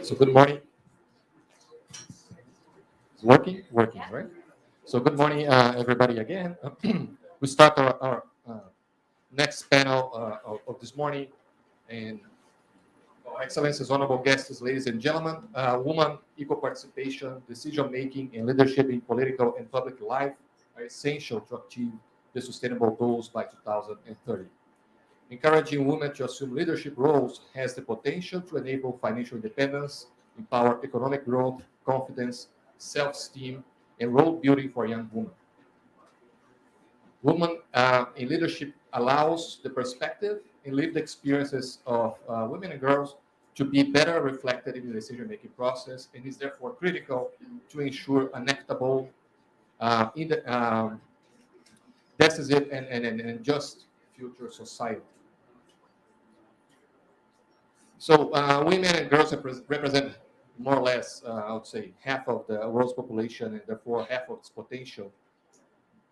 So good morning. It's working, right? So good morning, everybody. Again, we start our next panel of this morning, and Excellencies, honorable guests, ladies and gentlemen, women, equal participation, decision making, and leadership in political and public life are essential to achieve the sustainable goals by 2030. Encouraging women to assume leadership roles has the potential to enable financial independence, empower economic growth, confidence, self-esteem, and role building for young women. Women in leadership allows the perspective and lived experiences of women and girls to be better reflected in the decision-making process, and is therefore critical to ensure an equitable, decisive, and just future society. So women and girls represent more or less, I would say, half of the world's population and therefore half of its potential.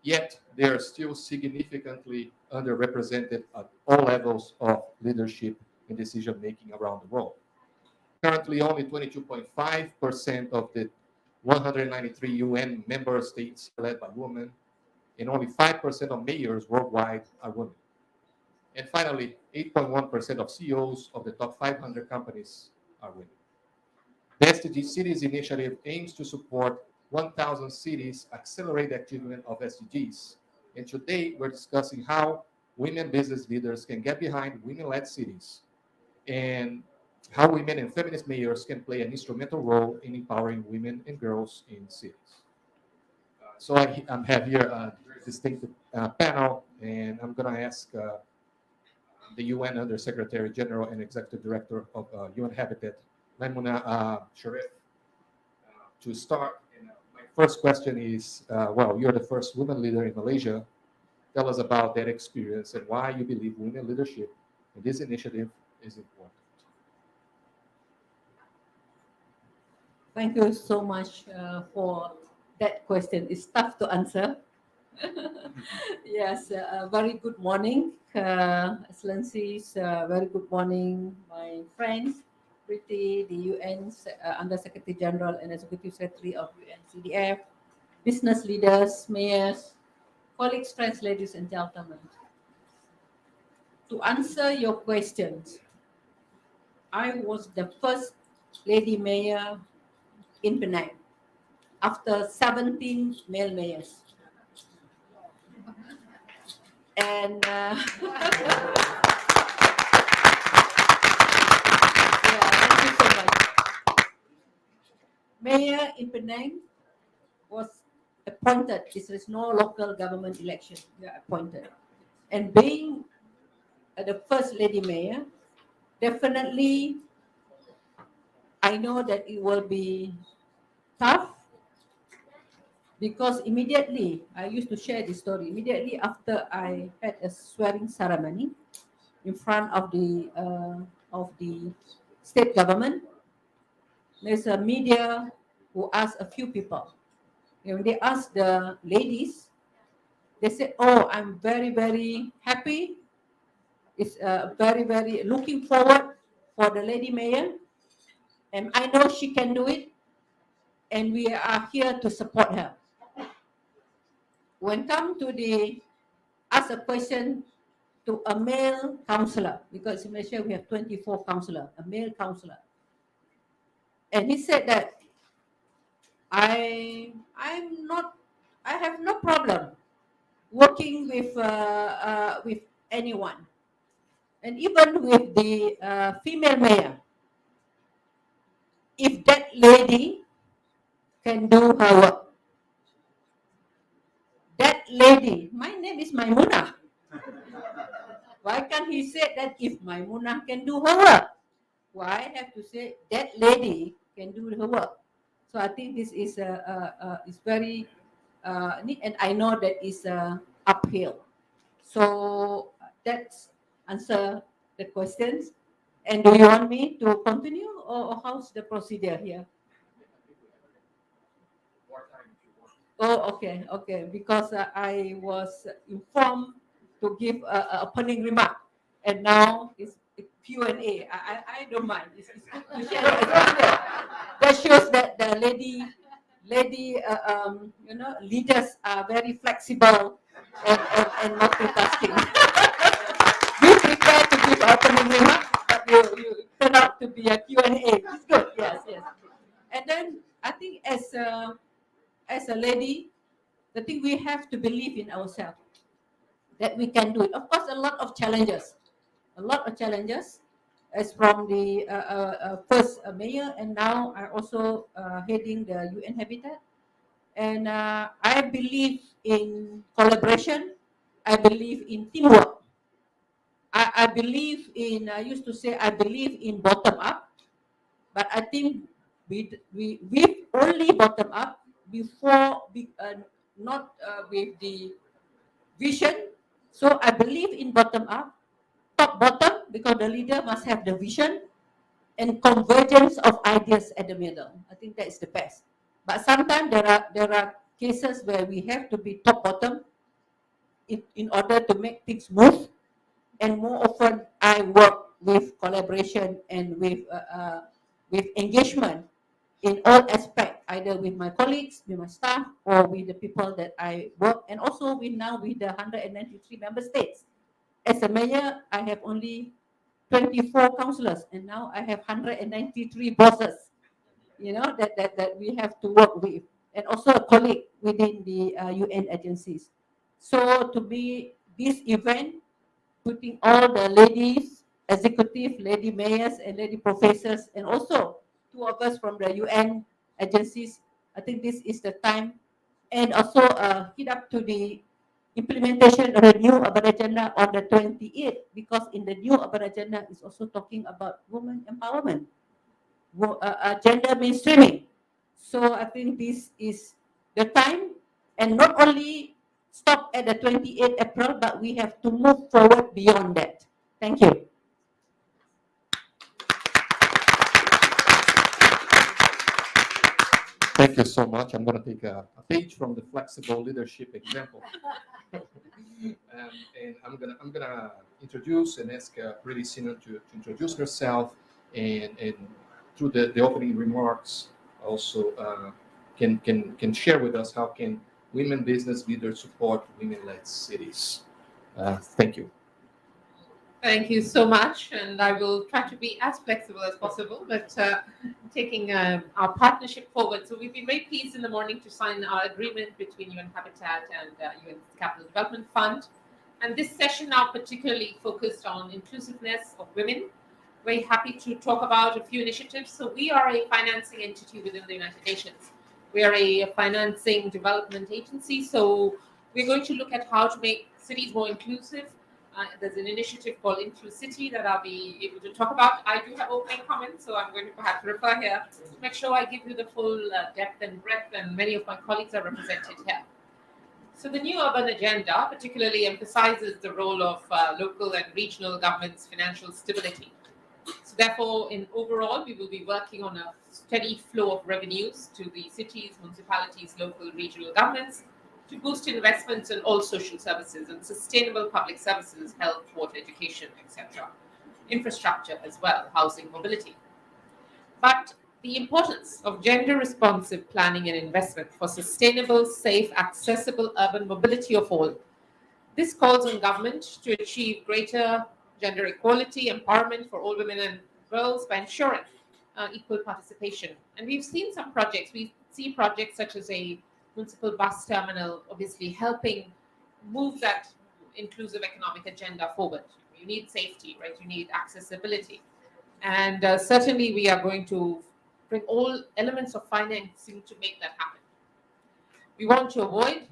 Yet they are still significantly underrepresented at all levels of leadership and decision making around the world. Currently, only 22.5% of the 193 UN member states are led by women, and only 5% of mayors worldwide are women. And finally, 8.1% of CEOs of the top 500 companies are women. The SDG Cities initiative aims to support 1,000 cities accelerate the achievement of SDGs. And today we're discussing how women business leaders can get behind women-led cities and how women and feminist mayors can play an instrumental role in empowering women and girls in cities. So I have here a distinctive panel, and I'm going to ask the UN Under Secretary General and Executive Director of UN Habitat, Maimuna Sharif, to start. And, my first question is, well, you're the first women leader in Malaysia. Tell us about that experience and why you believe women leadership in this initiative is important. Thank you so much for that question. It's tough to answer. Yes, very good morning, Excellencies. Very good morning, my friends, Priti, the UN Under Secretary General and Executive Secretary of UNCDF, business leaders, mayors, colleagues, friends, ladies and gentlemen. To answer your questions, I was the first lady mayor in Penang after 17 male mayors. And yeah, thank you so much. Mayor in Penang was appointed. This is no local government election. We are appointed. And being the first lady mayor, definitely I know that it will be tough, because immediately, I used to share this story, immediately after I had a swearing ceremony in front of the state government, there's a media who asked a few people. When they asked the ladies, they said, "Oh, I'm very, very happy. It's very, very looking forward for the lady mayor, and I know she can do it, and we are here to support her. When come to the ask a question to a male councillor, because in Malaysia we have 24 councillors, a male councillor, and he said that I have no problem working with anyone, and even with the female mayor, if that lady can do her work. That lady, my name is Maimuna. Why can't he say that if Maimuna can do her work? Why have to say that lady can do her work? So I think this is very neat, and I know that is uphill. So that's answer the questions. And do you want me to continue, or how's the procedure here? Oh, okay, okay. Because I was informed to give a opening remark, and now it's Q&A. I don't mind. It's good to share the experience. That shows that the lady, leaders are very flexible and multitasking. Be prepared to give opening remark, but you turn out to be a Q&A. It's good. Yes, yes. And then I think as a lady, the thing we have to believe in ourselves that we can do it. Of course, a lot of challenges, as from the first mayor, and now I also heading the UN Habitat. And I believe in collaboration. I believe in teamwork. I believe in, I used to say, I believe in bottom up, but I think we only bottom up before not with the vision. So I believe in bottom up, top bottom, because the leader must have the vision and convergence of ideas at the middle. I think that is the best. But sometimes there are cases where we have to be top bottom in order to make things move. And more often, I work with collaboration and with engagement in all aspects, either with my colleagues, with my staff, or with the people that I work, and also with the 193 member states. As a mayor, I have only 24 councillors, and now I have 193 bosses, that we have to work with, and also a colleague within the UN agencies. So to me, this event, putting all the ladies, executive, lady mayors, and lady professors, and also two of us from the UN agencies, I think this is the time. And also hit up to the implementation of the new urban agenda on the 28th, because in the new urban agenda is also talking about women empowerment, gender mainstreaming. So I think this is the time, and not only stop at the 28th April, but we have to move forward beyond that. Thank you. Thank you so much. I'm going to take a page from the flexible leadership example. And I'm gonna introduce and ask Pretty Sinner to introduce herself, and through the opening remarks also can share with us how can women business leaders support women-led cities. Thank you. Thank you so much, and I will try to be as flexible as possible, but taking our partnership forward. So we've been very pleased in the morning to sign our agreement between UN Habitat and UN Capital Development Fund. And this session now particularly focused on inclusiveness of women. Very happy to talk about a few initiatives. So we are a financing entity within the United Nations. We are a financing development agency. So we're going to look at how to make cities more inclusive. There's an initiative called Inclusivity that I'll be able to talk about. I do have opening comments, so I'm going to perhaps refer here to make sure I give you the full depth and breadth, and many of my colleagues are represented here. So the new urban agenda particularly emphasizes the role of local and regional governments' financial stability. So therefore, in overall, we will be working on a steady flow of revenues to the cities, municipalities, local, regional governments, to boost investments in all social services and sustainable public services, health, water, education, etc. infrastructure as well, housing, mobility. But the importance of gender-responsive planning and investment for sustainable, safe, accessible urban mobility of all. This calls on government to achieve greater gender equality, empowerment for all women and girls by ensuring equal participation. And we've seen some projects. We see projects such as a municipal bus terminal, obviously helping move that inclusive economic agenda forward. You need safety, right? You need accessibility. And certainly we are going to bring all elements of financing to make that happen. We want to avoid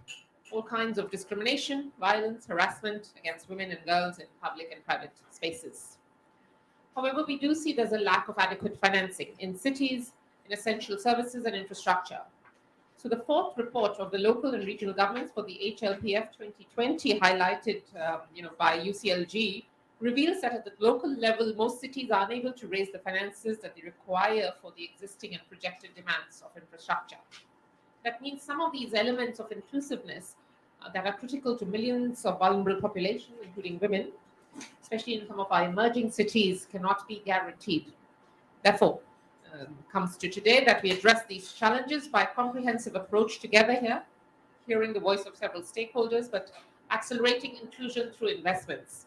all kinds of discrimination, violence, harassment against women and girls in public and private spaces. However, we do see there's a lack of adequate financing in cities, in essential services and infrastructure. So the fourth report of the local and regional governments for the HLPF 2020 highlighted by UCLG reveals that at the local level, most cities are unable to raise the finances that they require for the existing and projected demands of infrastructure. That means some of these elements of inclusiveness that are critical to millions of vulnerable populations, including women, especially in some of our emerging cities, cannot be guaranteed. Therefore, comes to today that we address these challenges by a comprehensive approach together here, hearing the voice of several stakeholders, but accelerating inclusion through investments.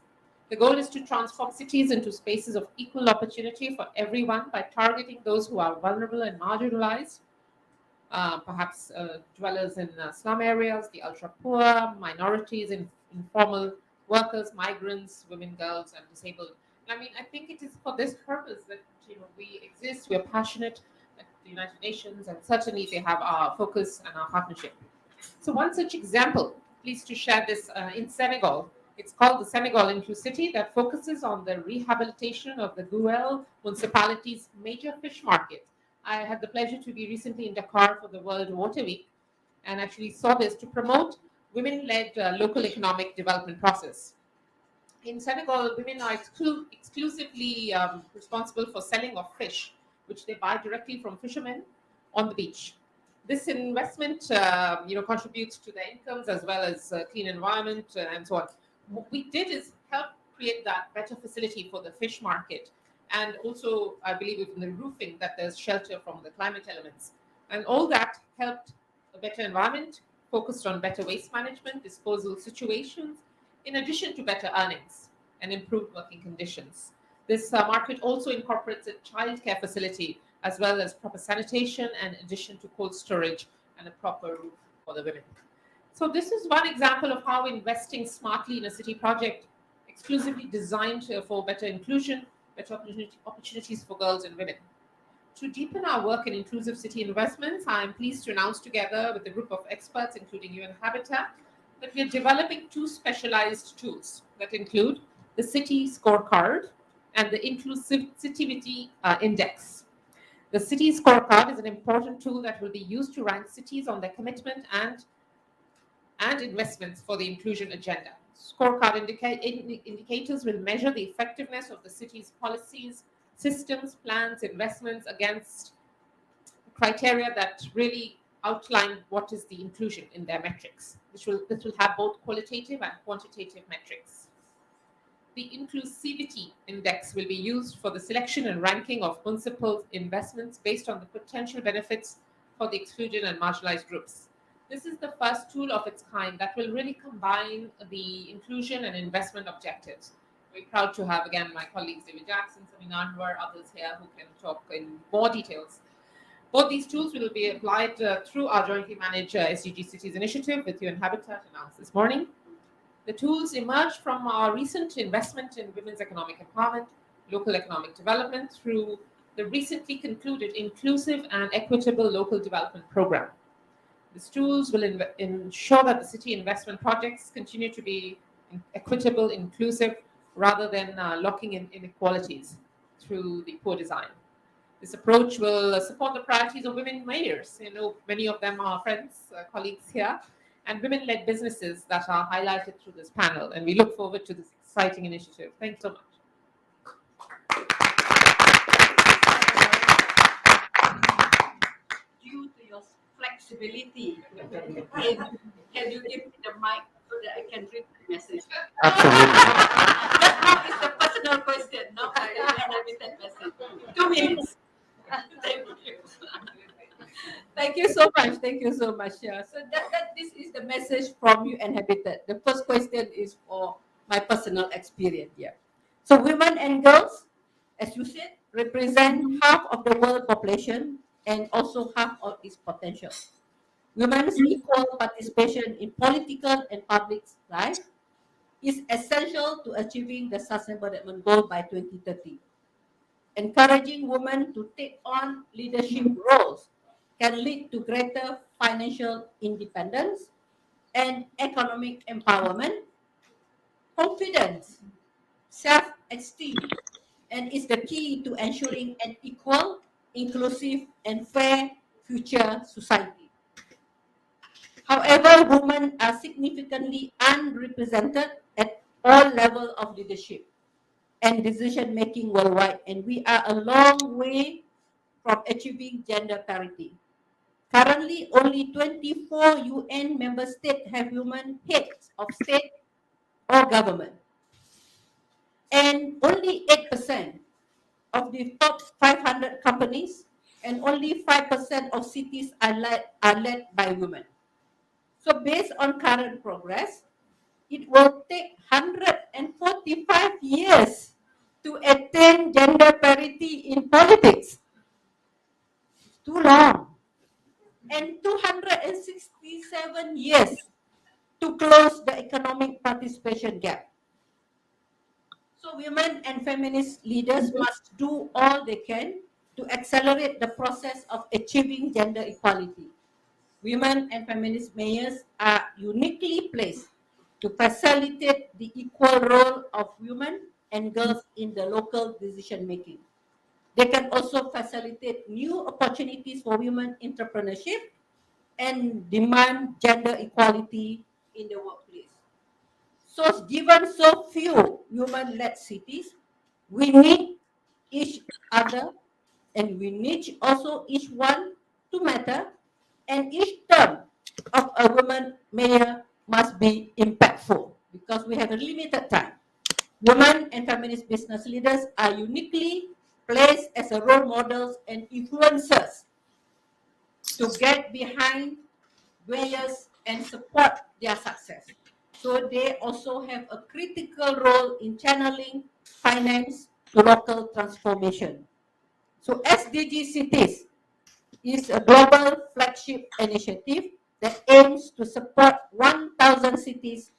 The goal is to transform cities into spaces of equal opportunity for everyone by targeting those who are vulnerable and marginalized, perhaps dwellers in slum areas, the ultra-poor, minorities, informal workers, migrants, women, girls, and disabled. I mean, I think it is for this purpose that we exist. We are passionate at the United Nations, and certainly they have our focus and our partnership. So one such example, pleased to share this in Senegal. It's called the Senegal Inclusivity that focuses on the rehabilitation of the Gouel municipality's major fish market. I had the pleasure to be recently in Dakar for the World Water Week and actually saw this to promote women-led local economic development process. In Senegal, women are exclusively responsible for selling of fish, which they buy directly from fishermen on the beach. This investment, contributes to their incomes as well as clean environment and so on. What we did is help create that better facility for the fish market, and also I believe in the roofing that there's shelter from the climate elements, and all that helped a better environment, focused on better waste management, disposal situations, in addition to better earnings and improved working conditions. This market also incorporates a childcare facility as well as proper sanitation and addition to cold storage and a proper roof for the women. So this is one example of how investing smartly in a city project exclusively designed for better inclusion, better opportunities for girls and women. To deepen our work in inclusive city investments, I am pleased to announce together with a group of experts, including UN Habitat, that we are developing two specialized tools that include the City Scorecard and the Inclusivity Index. The City Scorecard is an important tool that will be used to rank cities on their commitment and investments for the inclusion agenda. Scorecard indicators will measure the effectiveness of the city's policies, systems, plans, investments against criteria that really outline what is the inclusion in their metrics. This will have both qualitative and quantitative metrics. The Inclusivity Index will be used for the selection and ranking of municipal investments based on the potential benefits for the excluded and marginalized groups. This is the first tool of its kind that will really combine the inclusion and investment objectives. We're proud to have, again, my colleagues David Jackson, Samina Anwar, others here who can talk in more details. Both these tools will be applied through our jointly managed SDG Cities initiative with UN Habitat announced this morning. The tools emerged from our recent investment in women's economic empowerment, local economic development through the recently concluded Inclusive and Equitable Local Development Program. These tools will ensure that the city investment projects continue to be equitable, inclusive, rather than locking in inequalities through the poor design. This approach will support the priorities of women mayors. Many of them are friends, colleagues here, and women-led businesses that are highlighted through this panel. And we look forward to this exciting initiative. Thanks so much. Due to your flexibility, can you give me the mic so that I can read the message? Absolutely. That is a personal question. question, not my unlimited message. 2 minutes. Thank you. Thank you so much. Thank you so much. Yeah. So this is the message from UN Habitat. The first question is for my personal experience. Yeah. So women and girls, as you said, represent half of the world population and also half of its potential. Women's equal participation in political and public life is essential to achieving the Sustainable Development Goal by 2030. Encouraging women to take on leadership roles can lead to greater financial independence and economic empowerment, confidence, self-esteem, and is the key to ensuring an equal, inclusive, and fair future society. However, women are significantly unrepresented at all levels of leadership and decision making worldwide, and we are a long way from achieving gender parity. Currently, only 24 UN member states have women heads of state or government, and only 8% of the top 500 companies and only 5% of cities are led by women. So based on current progress, it will take 145 years to attain gender parity in politics. It's too long. And 267 years to close the economic participation gap. So women and feminist leaders must do all they can to accelerate the process of achieving gender equality. Women and feminist mayors are uniquely placed to facilitate the equal role of women and girls in the local decision making. They can also facilitate new opportunities for women entrepreneurship and demand gender equality in the workplace. So given so few women-led cities, we need each other and we need also each one to matter, and each term of a woman mayor must be impactful because we have a limited time. Women and feminist business leaders are uniquely placed as a role models and influencers to get behind mayors and support their success. So they also have a critical role in channeling finance to local transformation. So SDG Cities is a global flagship initiative that aims to support 1,000 cities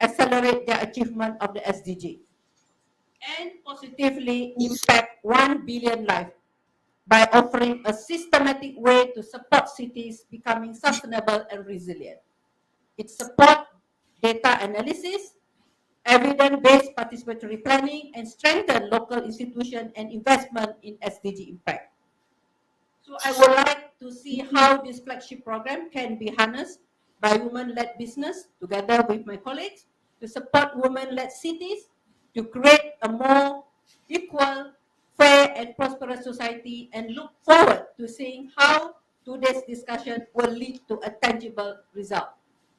accelerate their achievement of the SDG and positively impact 1 billion lives by offering a systematic way to support cities becoming sustainable and resilient. It supports data analysis, evidence-based participatory planning, and strengthen local institutions and investment in SDG impact. So I would like to see how this flagship program can be harnessed by women-led business together with my colleagues to support women-led cities to create a more equal, fair, and prosperous society, and look forward to seeing how today's discussion will lead to a tangible result.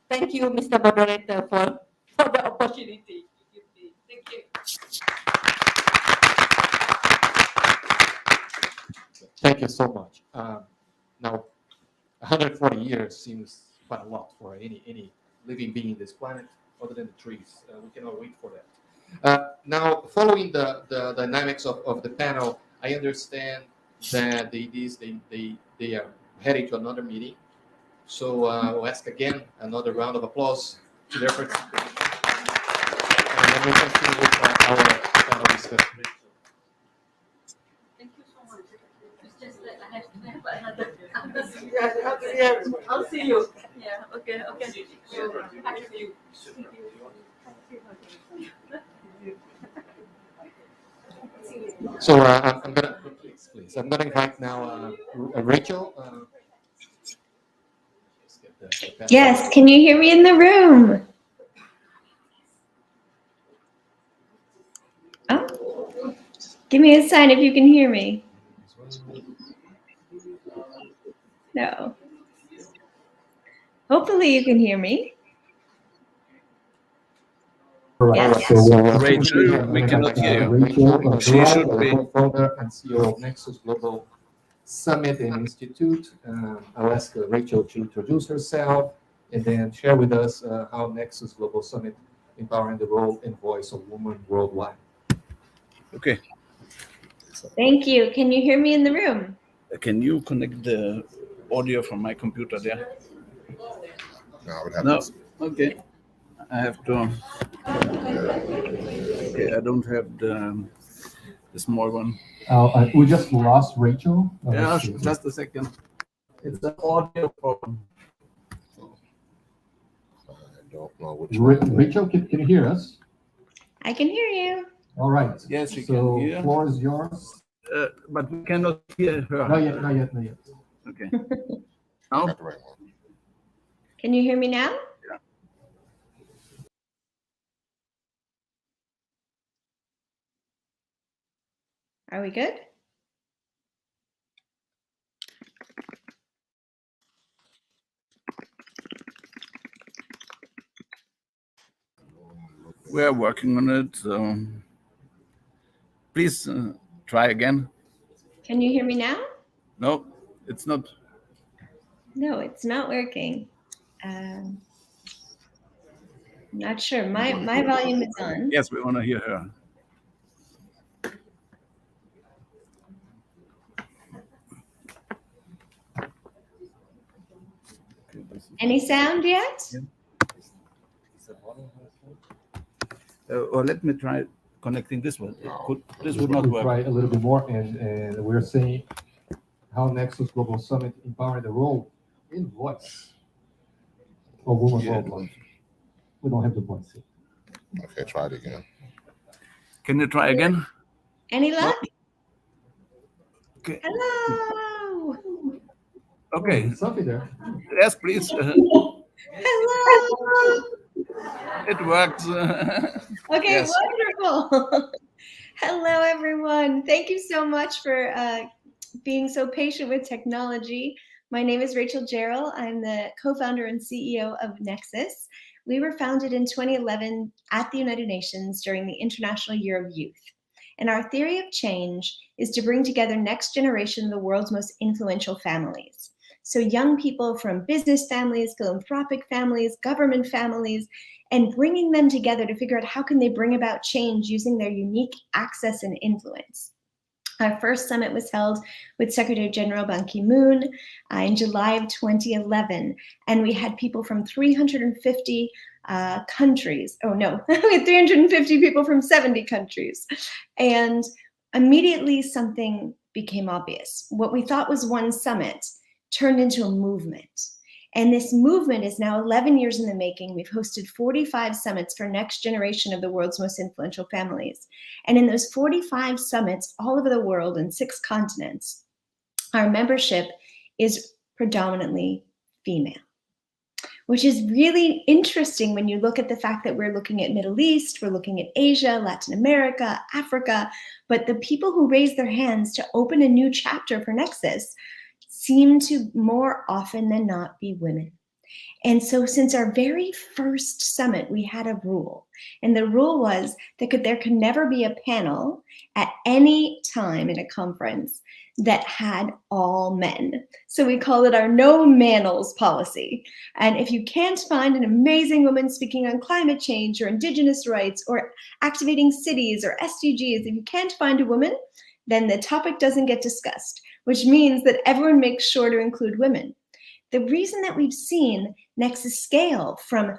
Thank you, Mr. Moderator, for the opportunity. Thank you. Thank you so much. Now, 140 years seems quite a lot for any living being in this planet, other than the trees. We cannot wait for that. Now, following the dynamics of the panel, I understand that they are heading to another meeting. So we'll ask again another round of applause to their participation. And then we'll continue with our panel discussion. Thank you so much. It's just that I have another. I'll see you. Yeah, okay. Thank you. So I'm gonna please. I'm gonna invite now Rachel. Yes, can you hear me in the room? Oh, give me a sign if you can hear me. No. Hopefully you can hear me. All right. Yes. So, Rachel, we cannot hear you. Rachel, She should be. founder and CEO of Nexus Global Summit and Institute. I'll ask Rachel to introduce herself and then share with us how Nexus Global Summit empowering the role and voice of women worldwide. Okay. Thank you. Can you hear me in the room? Can you connect the audio from my computer there? No, I would have No. to. Okay. I have to. Okay, I don't have the small one. We just lost Rachel. Yeah, just a second. It's an audio problem. I don't know which one. Rachel, can you hear us? I can hear you. All right. Yes, we So can hear. floor is yours. But we cannot hear her. Not yet. Okay. Now? Got the right one. Can you hear me now? Yeah. Are we good? We are working on it. So please try again. Can you hear me now? No, it's not. No, it's not working. Not sure. My volume is on. Yes, we want to hear her. Any sound yet? Or let me try connecting this one. This would not We'll work. try a little bit more, and we're saying how Nexus Global Summit empowering the role in voice of women Yeah. worldwide. We don't have the voice here. Okay, try it again. Can you try again? Any luck? Okay. Hello. Okay. Something there. Yes, please. Hello. It works. Okay, Yes. wonderful. Hello, everyone. Thank you so much for being so patient with technology. My name is Rachel Jarrell. I'm the co-founder and CEO of Nexus. We were founded in 2011 at the United Nations during the International Year of Youth. And our theory of change is to bring together next generation of the world's most influential families. So young people from business families, philanthropic families, government families, and bringing them together to figure out how can they bring about change using their unique access and influence. Our first summit was held with Secretary General Ban Ki-moon in July of 2011, and we had people from 350 countries. Oh no, we had 350 people from 70 countries. And immediately something became obvious. What we thought was one summit turned into a movement. And this movement is now 11 years in the making. We've hosted 45 summits for next generation of the world's most influential families. And in those 45 summits all over the world in 6 continents, our membership is predominantly female, which is really interesting when you look at the fact that we're looking at Middle East, we're looking at Asia, Latin America, Africa, but the people who raise their hands to open a new chapter for Nexus seem to more often than not be women. And so since our very first summit, we had a rule. And the rule was that there could never be a panel at any time in a conference that had all men. So we call it our no manels policy. And if you can't find an amazing woman speaking on climate change or indigenous rights or activating cities or SDGs, if you can't find a woman, then the topic doesn't get discussed, which means that everyone makes sure to include women. The reason that we've seen Nexus scale from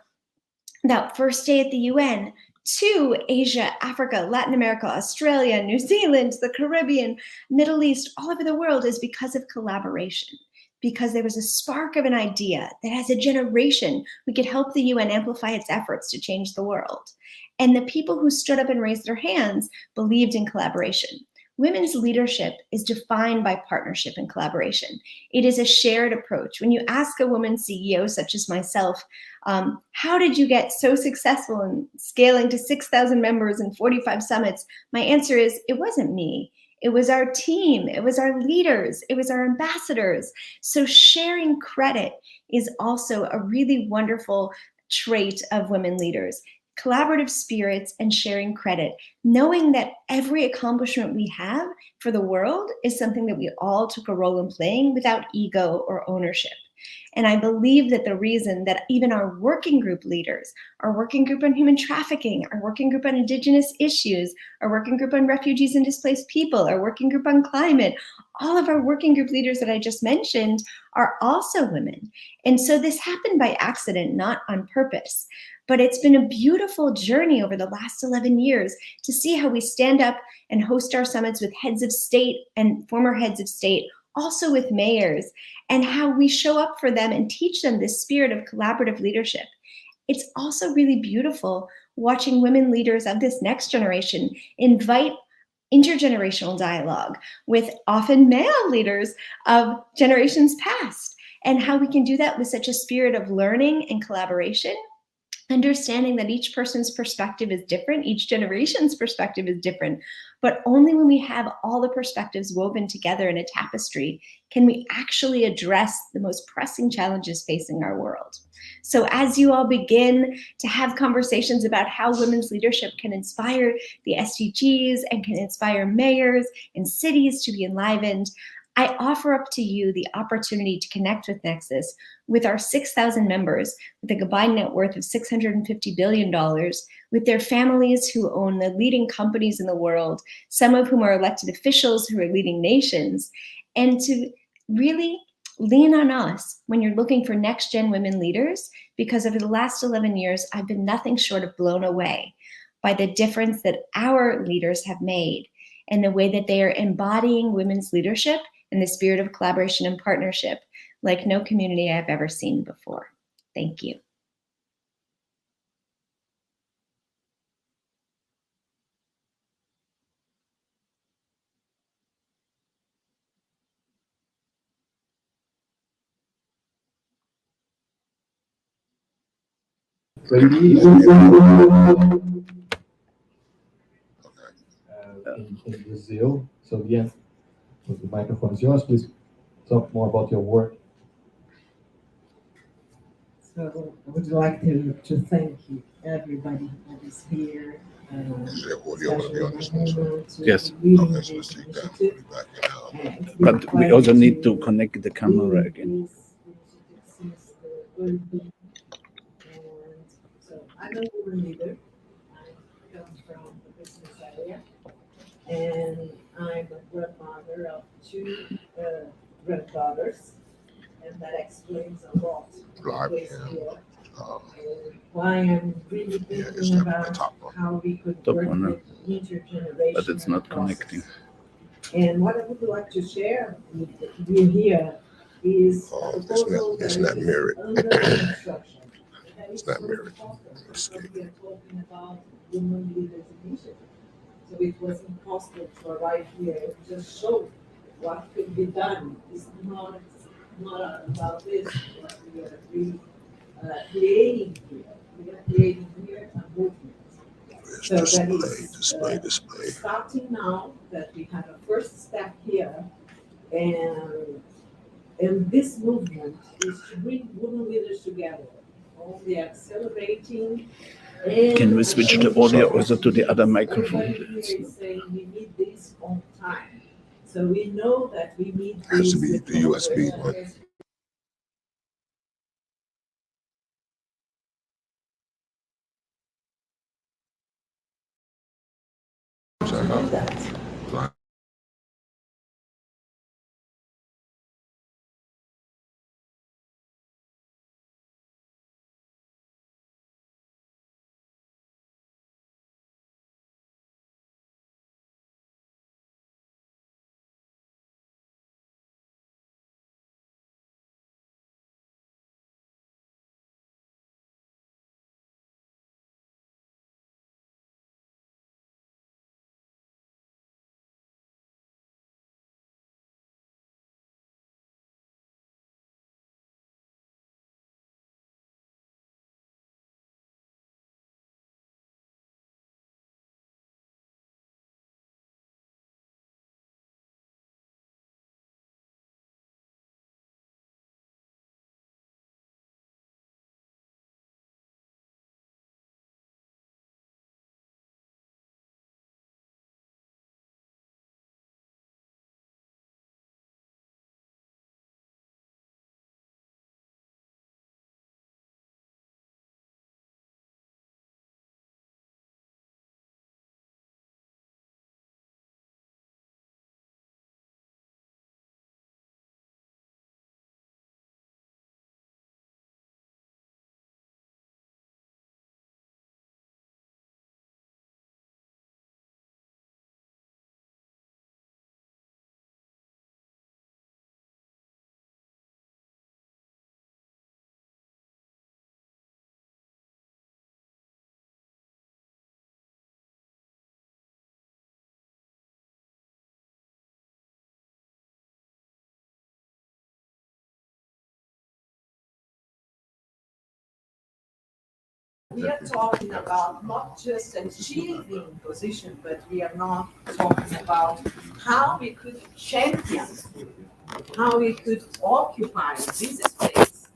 that first day at the UN to Asia, Africa, Latin America, Australia, New Zealand, the Caribbean, Middle East, all over the world is because of collaboration. Because there was a spark of an idea that as a generation, we could help the UN amplify its efforts to change the world. And the people who stood up and raised their hands believed in collaboration. Women's leadership is defined by partnership and collaboration. It is a shared approach. When you ask a woman CEO such as myself, how did you get so successful in scaling to 6,000 members and 45 summits? My answer is, it wasn't me. It was our team. It was our leaders. It was our ambassadors. So sharing credit is also a really wonderful trait of women leaders. collaborative spirits, and sharing credit, knowing that every accomplishment we have for the world is something that we all took a role in playing without ego or ownership. And I believe that the reason that even our working group leaders, our working group on human trafficking, our working group on Indigenous issues, our working group on refugees and displaced people, our working group on climate, all of our working group leaders that I just mentioned are also women. And so this happened by accident, not on purpose. But it's been a beautiful journey over the last 11 years to see how we stand up and host our summits with heads of state and former heads of state, also with mayors, and how we show up for them and teach them this spirit of collaborative leadership. It's also really beautiful watching women leaders of this next generation invite intergenerational dialogue with often male leaders of generations past, and how we can do that with such a spirit of learning and collaboration, understanding that each person's perspective is different, each generation's perspective is different, but only when we have all the perspectives woven together in a tapestry can we actually address the most pressing challenges facing our world. So as you all begin to have conversations about how women's leadership can inspire the SDGs and can inspire mayors and cities to be enlivened, I offer up to you the opportunity to connect with Nexus, with our 6,000 members, with a combined net worth of $650 billion, with their families who own the leading companies in the world, some of whom are elected officials who are leading nations, and to really lean on us when you're looking for next-gen women leaders, because over the last 11 years, I've been nothing short of blown away by the difference that our leaders have made and the way that they are embodying women's leadership in the spirit of collaboration and partnership like no community I've ever seen before. Thank you. Ladies, in Brazil. So yeah, the microphone is yours. Please talk more about your work. So I would like to thank everybody that is here. Is there audio gonna be on this one? Yes. Okay, so let's take that. We'll be back in, But we also need to connect the camera again. So I'm a woman leader. I come from the business area, and I'm a grandmother of two granddaughters, and that explains a lot. Live, Place yeah. here. Um, And why I'm really Yeah, it's thinking the about top one. how we could Top work one, with intergenerational But it's not process. connecting. And what I would like to share with you here is a Oh, proposal it's that not is mirrored. under construction. That is It's not so mirrored. important It's because we are talking about women leaders initiative. So it was impossible to arrive here and just show what could be done. It's not about this, what we are really creating here. We are creating here a movement. It's So that display, is display. starting now that we have a first step here, and this movement is to bring women leaders together on the accelerating. Can we switch the audio also to the other microphone? Everybody here is saying we need this on time. So we know that we need Has to this be the USB one. that. We are talking about not just achieving position, but we are not talking about how we could champion, how we could occupy this space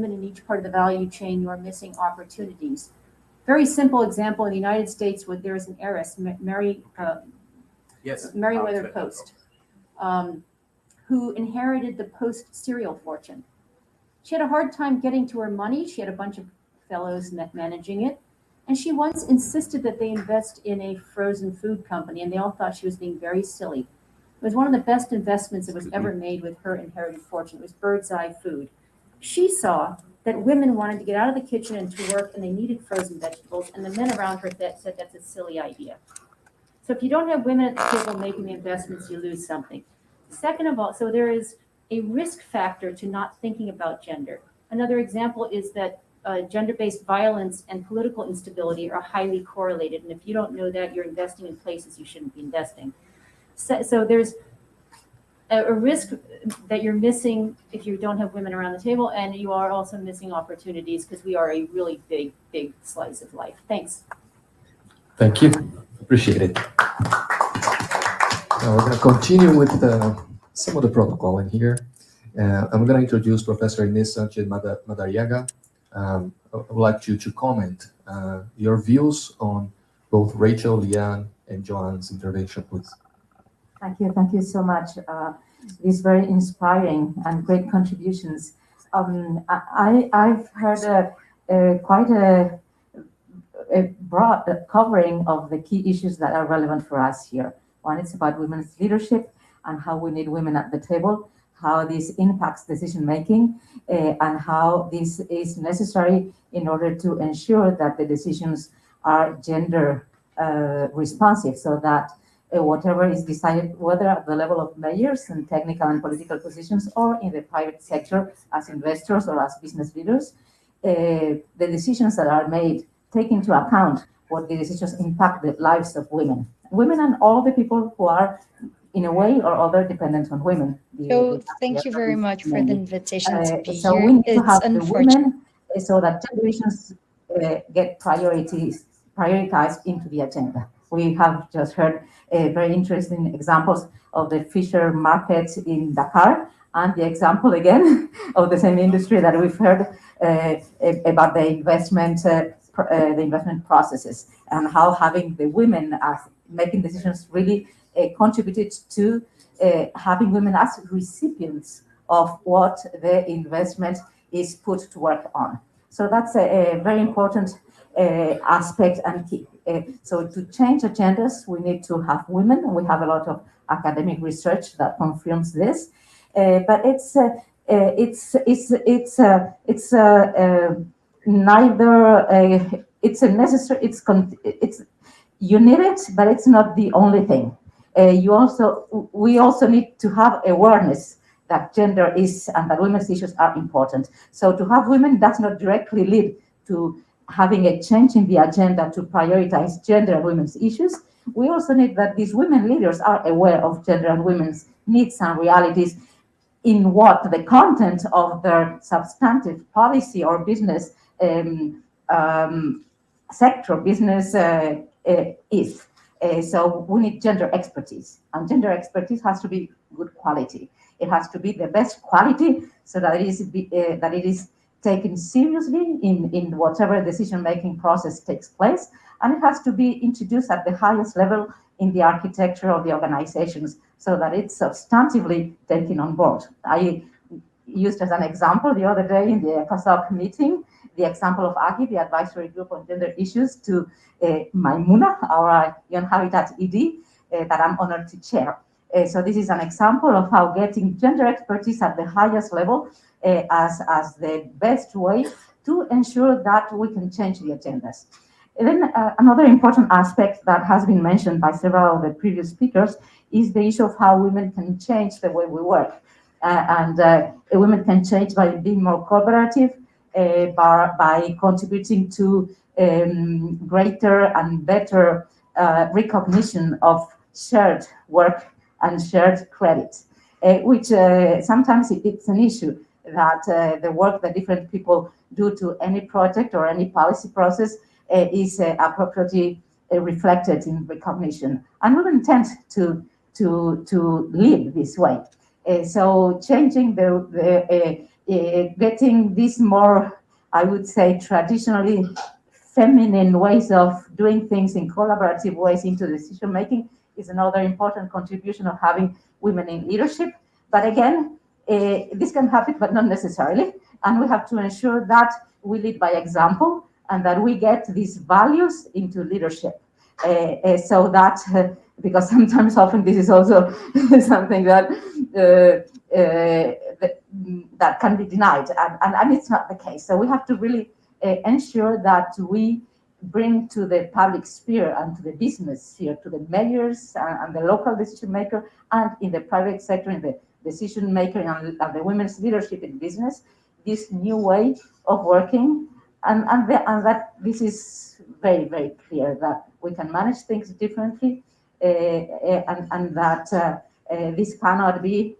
women in each part of the value chain, you are missing opportunities. Very simple example in the United States, where there is an heiress, Meriwether Post, who inherited the Post cereal fortune. She had a hard time getting to her money. She had a bunch of fellows managing it. And she once insisted that they invest in a frozen food company, and they all thought she was being very silly. It was one of the best investments that was ever made with her inherited fortune. It was Bird's Eye Food. She saw that women wanted to get out of the kitchen and to work, and they needed frozen vegetables, and the men around her said that's a silly idea. So if you don't have women at the table making the investments, you lose something. Second of all, so there is a risk factor to not thinking about gender. Another example is that gender-based violence and political instability are highly correlated. And if you don't know that, you're investing in places you shouldn't be investing. So there's a risk that you're missing if you don't have women around the table, and you are also missing opportunities because we are a really big, big slice of life. Thanks. Thank you. Appreciate it. Now we're going to continue with some of the protocol in here. I'm going to introduce Professor Inés Sánchez Madariaga. I would like you to comment your views on both Rachel, Leanne, and Joanne's intervention, please. Thank you so much. These very inspiring and great contributions. I've heard quite a broad covering of the key issues that are relevant for us here. One is about women's leadership and how we need women at the table, how this impacts decision making, and how this is necessary in order to ensure that the decisions are gender responsive, so that whatever is decided, whether at the level of mayors and technical and political positions or in the private sector as investors or as business leaders, the decisions that are made take into account what the decisions impact the lives of women and all the people who are in a way or other dependent on women. So thank you very much for the invitation to be so here. we need to It's have the unfortunate. women so that televisions get prioritized into the agenda. We have just heard very interesting examples of the fisher markets in Dakar, and the example again of the same industry that we've heard about the investment processes, and how having the women as making decisions really contributed to having women as recipients of what the investment is put to work on. So that's a very important aspect and key. So to change agendas, we need to have women. We have a lot of academic research that confirms this, but it's neither it's a necessary. It's you need it, but it's not the only thing. We also need to have awareness that gender is and that women's issues are important. So to have women does not directly lead to having a change in the agenda to prioritize gender and women's issues. We also need that these women leaders are aware of gender and women's needs and realities in what the content of their substantive policy or business sector business is. So we need gender expertise, and gender expertise has to be good quality. It has to be the best quality so that it is taken seriously in whatever decision-making process takes place, and it has to be introduced at the highest level in the architecture of the organizations so that it's substantively taken on board. I used as an example the other day in the ECOSOC meeting, the example of AGI, the Advisory Group on Gender Issues, to Maimuna, our Young Habitat ED, that I'm honored to chair. So this is an example of how getting gender expertise at the highest level as the best way to ensure that we can change the agendas. And then another important aspect that has been mentioned by several of the previous speakers is the issue of how women can change the way we work. Women can change by being more collaborative, by contributing to greater and better recognition of shared work and shared credit, which sometimes it's an issue that the work that different people do to any project or any policy process is appropriately reflected in recognition. And we intend to live this way. So changing getting these more, I would say, traditionally feminine ways of doing things in collaborative ways into decision making is another important contribution of having women in leadership. But again, this can happen, but not necessarily. And we have to ensure that we lead by example and that we get these values into leadership. So that, because sometimes often this is also something that that can be denied, and it's not the case. So we have to really ensure that we bring to the public sphere and to the business sphere, to the mayors and the local decision maker, and in the private sector, in the decision maker and the women's leadership in business, this new way of working, and that this is very, very clear that we can manage things differently, and that this cannot be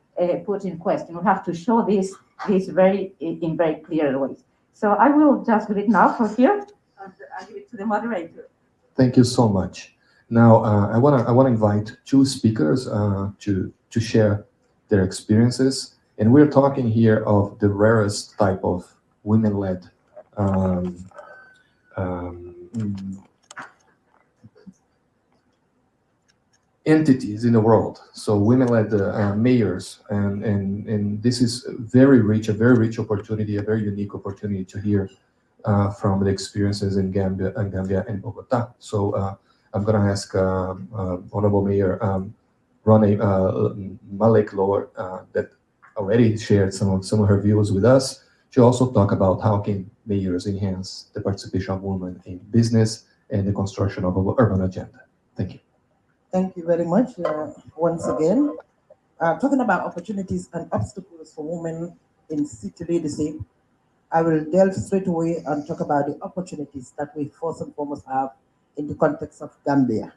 put in question. We have to show this in very clear ways. So I will just leave it now for here, and I give it to the moderator. Thank you so much. Now, I wanna invite two speakers to share their experiences, and we're talking here of the rarest type of women-led entities in the world. So women-led mayors, and this is a very rich opportunity, a very unique opportunity to hear from the experiences in Gambia and Bogota. So I'm going to ask Honorable Mayor Ronnie Malik Lord, that already shared some of her views with us, to also talk about how can mayors enhance the participation of women in business and the construction of an urban agenda. Thank you. Thank you very much once again. Talking about opportunities and obstacles for women in city leadership, I will delve straight away and talk about the opportunities that we first and foremost have in the context of Gambia.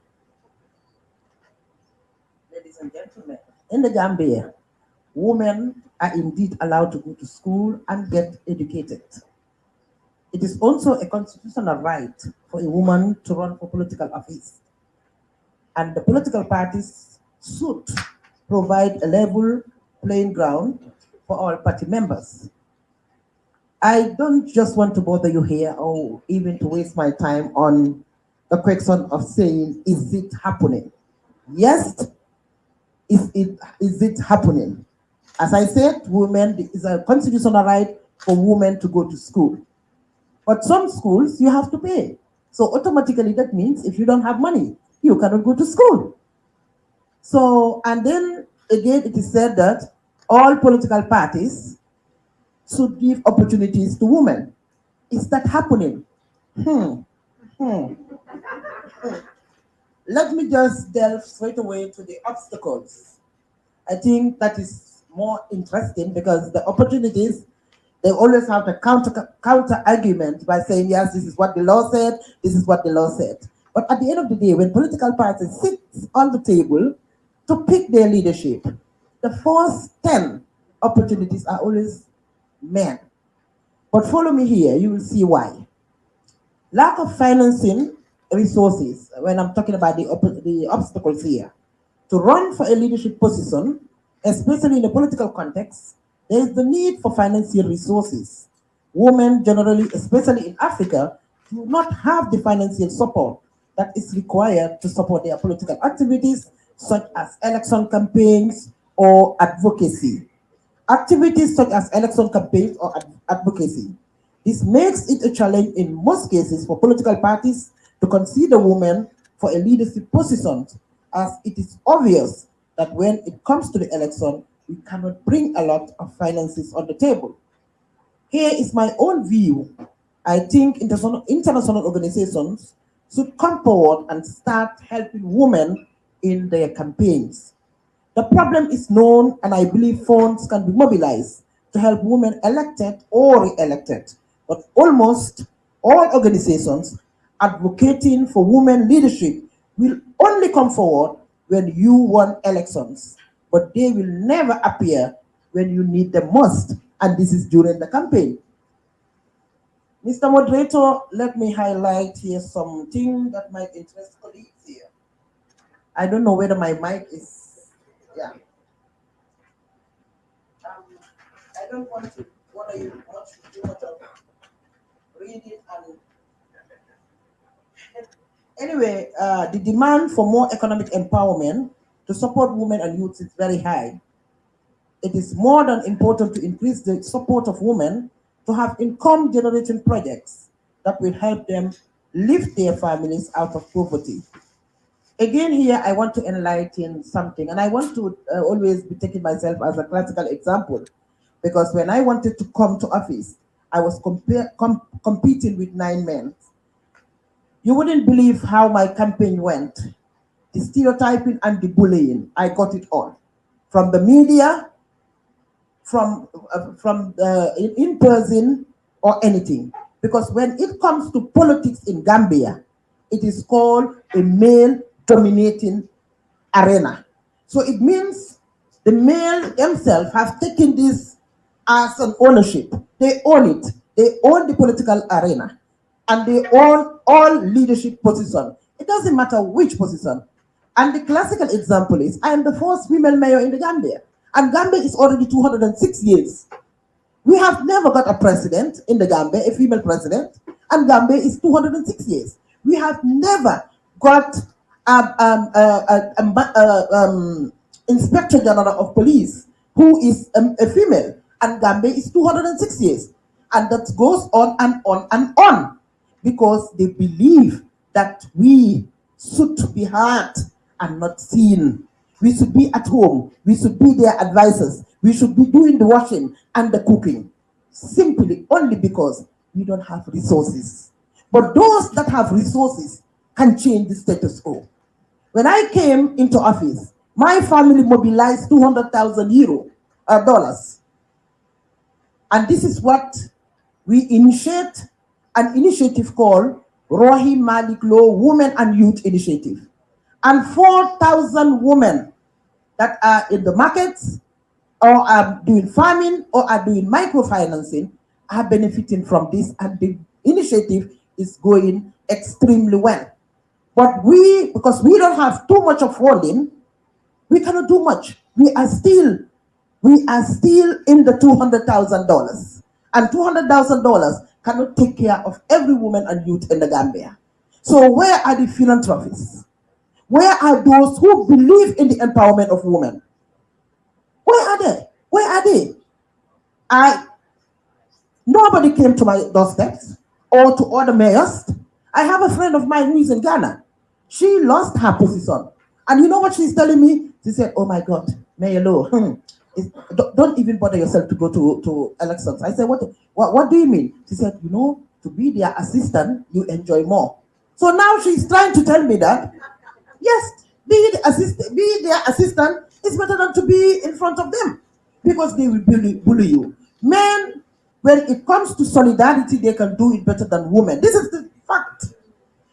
Ladies and gentlemen, in the Gambia, women are indeed allowed to go to school and get educated. It is also a constitutional right for a woman to run for political office. And the political parties should provide a level playing ground for all party members. I don't just want to bother you here or even to waste my time on the question of saying, is it happening? Yes, is it happening? As I said, women, is a constitutional right for women to go to school. But some schools, you have to pay. So automatically that means if you don't have money, you cannot go to school. So, and then again, it is said that all political parties should give opportunities to women. Is that happening? Let me just delve straight away to the obstacles. I think that is more interesting because the opportunities, they always have the counter argument by saying, yes, this is what the law said, this is what the law said. But at the end of the day, when political parties sit on the table to pick their leadership, the first 10 opportunities are always men. But follow me here, you will see why. Lack of financing resources, when I'm talking about the obstacles here. To run for a leadership position, especially in a political context, there is the need for financial resources. Women generally, especially in Africa, do not have the financial support that is required to support their political activities, such as election campaigns or advocacy. Activities such as election campaigns or advocacy. This makes it a challenge in most cases for political parties to consider women for a leadership position, as it is obvious that when it comes to the election, we cannot bring a lot of finances on the table. Here is my own view. I think international organizations should come forward and start helping women in their campaigns. The problem is known, and I believe funds can be mobilized to help women elected or re-elected. But almost all organizations advocating for women leadership will only come forward when you won elections, but they will never appear when you need them most, and this is during the campaign. Mr. Moderator, let me highlight here something that might interest colleagues here. I don't know whether my mic is, yeah. I don't want to what are you much too much of reading and anyway, the demand for more economic empowerment to support women and youth is very high. It is more than important to increase the support of women to have income generating projects that will help them lift their families out of poverty. Again, here I want to enlighten something, and I want to always be taking myself as a classical example, because when I wanted to come to office, I was competing with 9 men. You wouldn't believe how my campaign went. The stereotyping and the bullying, I got it all. From the media, from in person or anything. Because when it comes to politics in Gambia, it is called a male dominating arena. So it means the male themselves have taken this as an ownership. They own it. They own the political arena. And they own all leadership positions. It doesn't matter which position. And the classical example is, I am the first female mayor in the Gambia. And Gambia is already 206 years. We have never got a president in the Gambia, a female president, and Gambia is 206 years. We have never got Inspector General of Police who is a female, and Gambia is 206 years. And that goes on and on and on, because they believe that we should be heard and not seen. We should be at home. We should be their advisors. We should be doing the washing and the cooking, simply only because we don't have resources. But those that have resources can change the status quo. When I came into office, my family mobilized 200,000 dollars. And this is what we initiate, an initiative called Rohi Malik Law Women and Youth Initiative. And 4,000 women that are in the markets or are doing farming or are doing microfinancing are benefiting from this, and the initiative is going extremely well. But because we don't have too much of funding, we cannot do much. We are still in the $200,000, and $200,000 cannot take care of every woman and youth in the Gambia. So where are the philanthropists? Where are those who believe in the empowerment of women? Where are they? Where are they? Nobody came to my doorsteps or to other mayors. I have a friend of mine who is in Ghana. She lost her position. And you know what she's telling me? She said, oh my God, Mayor Lowe, don't even bother yourself to go to elections. I said, what do you mean? She said, to be their assistant, you enjoy more. So now she's trying to tell me that, yes, be their assistant is better than to be in front of them, because they will bully you. Men, when it comes to solidarity, they can do it better than women. This is the fact.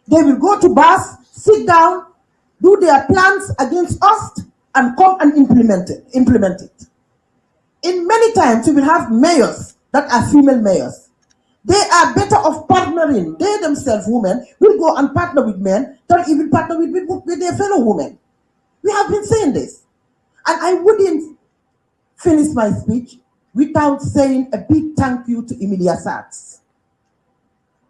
They will go to bars, sit down, do their plans against us, and come and implement it. In many times, we will have mayors that are female mayors. They are better off partnering. They themselves, women, will go and partner with men than even partner with their fellow women. We have been saying this. And I wouldn't finish my speech without saying a big thank you to Emilia Sachs.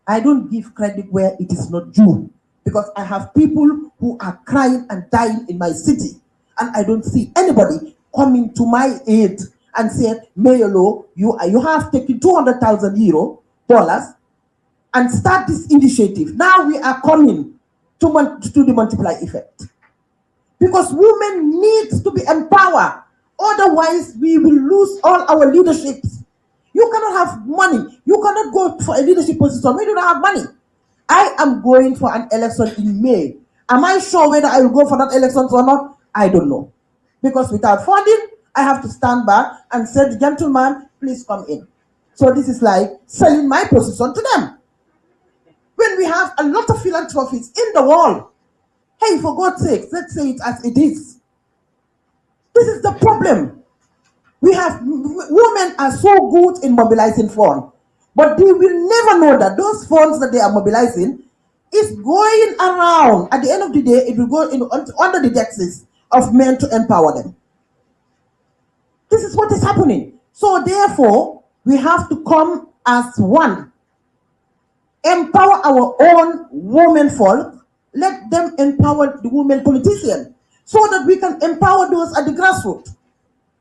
I don't give credit where it is not due, because I have people who are crying and dying in my city, and I don't see anybody coming to my aid and say, Mayor Lowe, you have taken $200,000 and start this initiative. Now we are coming to the multiply effect. Because women need to be empowered. Otherwise, we will lose all our leaderships. You cannot have money. You cannot go for a leadership position when you don't have money. I am going for an election in May. Am I sure whether I will go for that election or not? I don't know. Because without funding, I have to stand back and say, the gentleman, please come in. So this is like selling my position to them. When we have a lot of philanthropists in the world, hey, for God's sake, let's say it as it is. This is the problem. Women are so good in mobilizing funds, but they will never know that those funds that they are mobilizing is going around. At the end of the day, it will go under the dexes of men to empower them. This is what is happening. So therefore, We have to come as one. Empower our own women folk. Let them empower the women politicians so that we can empower those at the grassroots.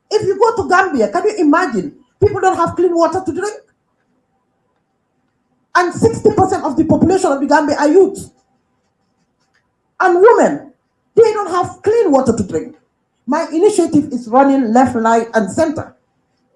If you go to Gambia, can you imagine? People don't have clean water to drink. And 60% of the population of the Gambia are youth. And women, they don't have clean water to drink. My initiative is running left, right, and center.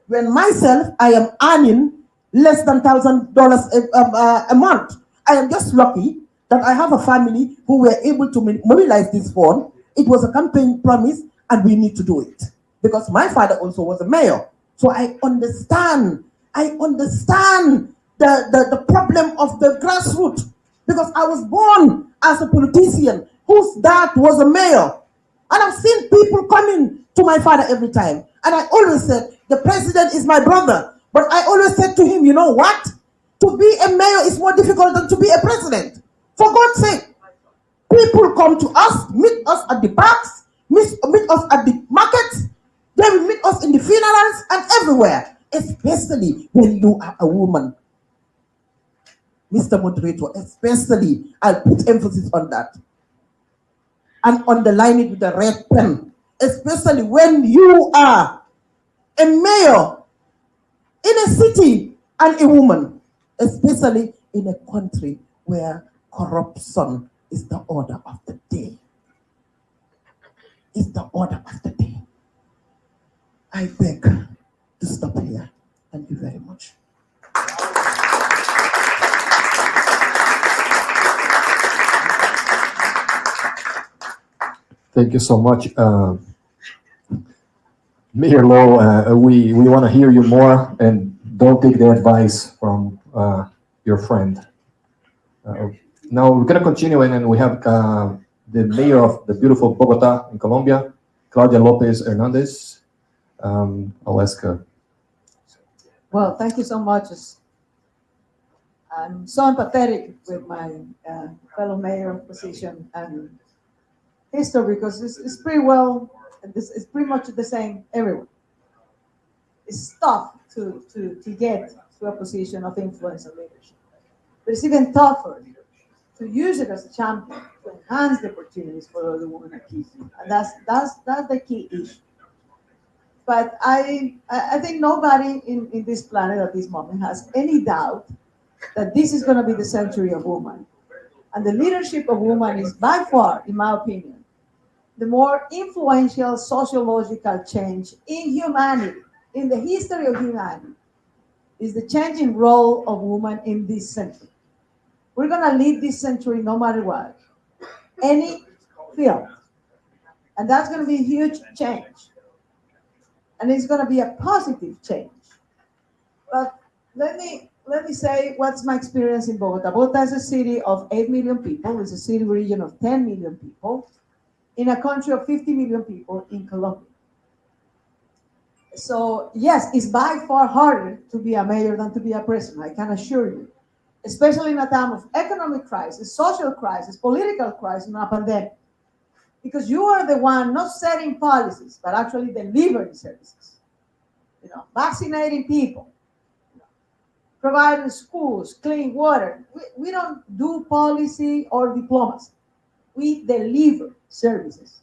When myself, I am earning less than $1,000 a month. I am just lucky that I have a family who were able to mobilize this fund. It was a campaign promise, and we need to do it. Because my father also was a mayor. So I understand the problem of the grassroots. Because I was born as a politician whose dad was a mayor. And I've seen people coming to my father every time. And I always said, the president is my brother. But I always said to him, you know what? To be a mayor is more difficult than to be a president. For God's sake. People come to us, meet us at the parks, meet us at the markets. They will meet us in the funerals and everywhere. Especially when you are a woman. Mr. Moderator, especially, I'll put emphasis on that. And underline it with a red pen. Especially when you are a mayor in a city and a woman. Especially in a country where corruption is the order of the day. It's the order of the day. I beg to stop here. Thank you very much. Thank you so much. Mayor Lowe, we want to hear you more, and don't take the advice from your friend. Now we're going to continue, and then we have the mayor of the beautiful Bogota in Colombia, Claudia Lopez Hernandez. I'll ask her. Well, thank you so much. I'm so empathetic with my fellow mayor position and history because it's pretty well, it's pretty much the same everywhere. It's tough to get to a position of influence and leadership. But it's even tougher to use it as a champion to enhance the opportunities for the women at key. And that's the key issue. But I think nobody in this planet at this moment has any doubt that this is going to be the century of women. And the leadership of women is by far, in my opinion, the more influential sociological change in humanity, in the history of humanity, is the changing role of women in this century. We're going to lead this century no matter what, any field. And that's going to be a huge change. And it's going to be a positive change. But let me say what's my experience in Bogota. Bogota is a city of 8 million people. It's a city region of 10 million people in a country of 50 million people in Colombia. So yes, it's by far harder to be a mayor than to be a president, I can assure you. Especially in a time of economic crisis, social crisis, political crisis, and a pandemic. Because you are the one not setting policies, but actually delivering services. You know, vaccinating people, providing schools, clean water. We don't do policy or diplomacy. We deliver services.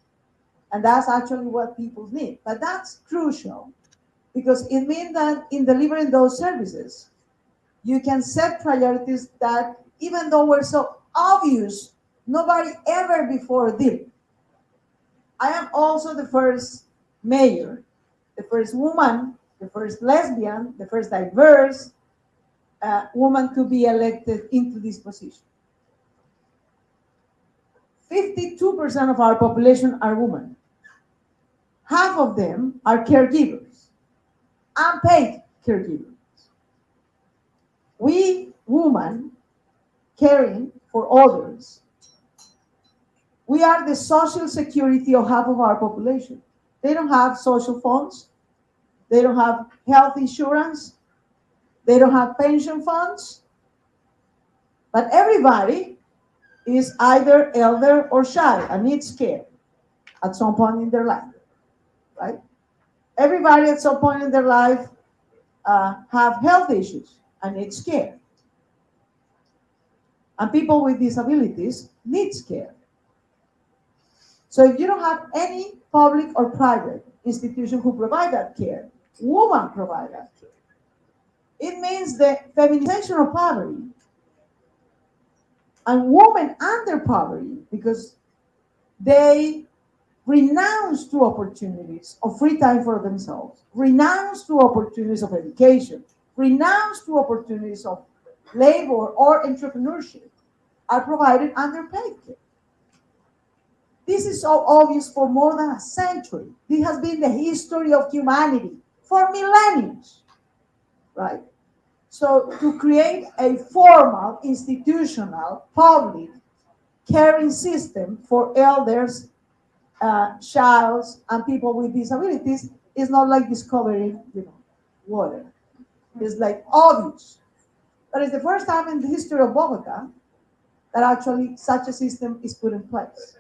And that's actually what people need. But that's crucial because it means that in delivering those services, you can set priorities that even though were so obvious, nobody ever before did. I am also the first mayor, the first woman, the first lesbian, the first diverse woman to be elected into this position. 52% of our population are women. Half of them are caregivers, unpaid caregivers. We women caring for others, we are the social security of half of our population. They don't have social funds. They don't have health insurance. They don't have pension funds. But everybody is either elder or shy and needs care at some point in their life, right? Everybody at some point in their life have health issues and need care. And people with disabilities need care. So if you don't have any public or private institution who provide that care, women provide that care. It means the feminization of poverty and women under poverty because they renounce to opportunities of free time for themselves, renounce to opportunities of education, renounce to opportunities of labor or entrepreneurship, are provided underpaid care. This is so obvious for more than a century. This has been the history of humanity for millennia, right? So to create a formal, institutional, public caring system for elders, childs, and people with disabilities is not like discovering, water. It's like obvious. But it's the first time in the history of Bogota that actually such a system is put in place.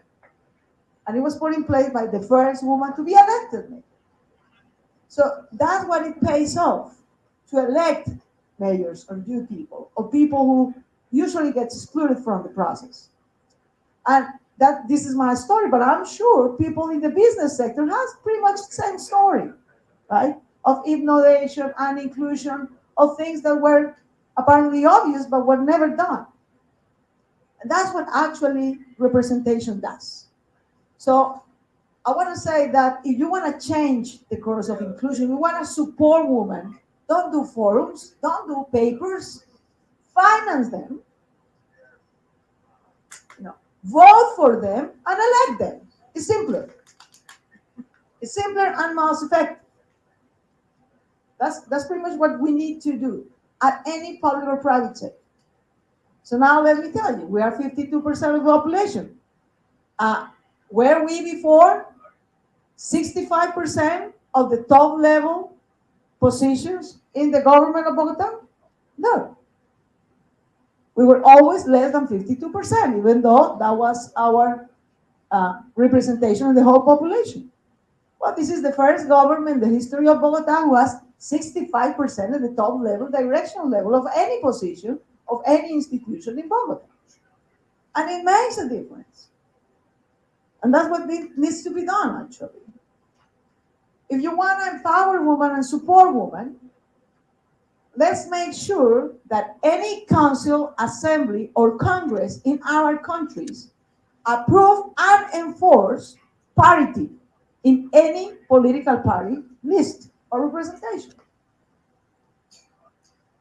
And it was put in place by the first woman to be elected. So that's what it pays off to elect mayors or new people, or people who usually get excluded from the process. And that this is my story, but I'm sure people in the business sector has pretty much the same story, right? Of innovation and inclusion of things that were apparently obvious but were never done. And that's what actually representation does. So I want to say that if you want to change the course of inclusion, you want to support women, don't do forums, don't do papers, finance them, vote for them and elect them. It's simpler. It's simpler and most effective. That's pretty much what we need to do at any public or private sector. So now let me tell you, we are 52% of the population. Were we before 65% of the top level positions in the government of Bogota? No. We were always less than 52%, even though that was our representation of the whole population. Well, this is the first government in the history of Bogota who has 65% at the top level, directional level of any position, of any institution in Bogota. And it makes a difference. And that's what needs to be done, actually. If you want to empower women and support women, let's make sure that any council, assembly, or congress in our countries approve and enforce parity in any political party list or representation.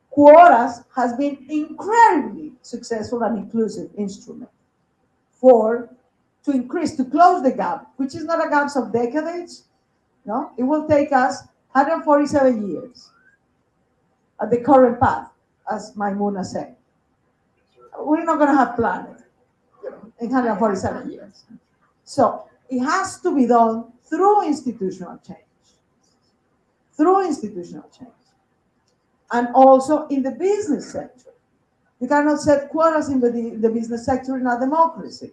Quotas has been incredibly successful and inclusive instrument to close the gap, which is not a gap of decades. No, it will take us 147 years at the current path, as Maimuna said. We're not going to have planet in 147 years. So it has to be done through institutional change. Through institutional change. And also in the business sector. You cannot set quotas in the business sector in a democracy.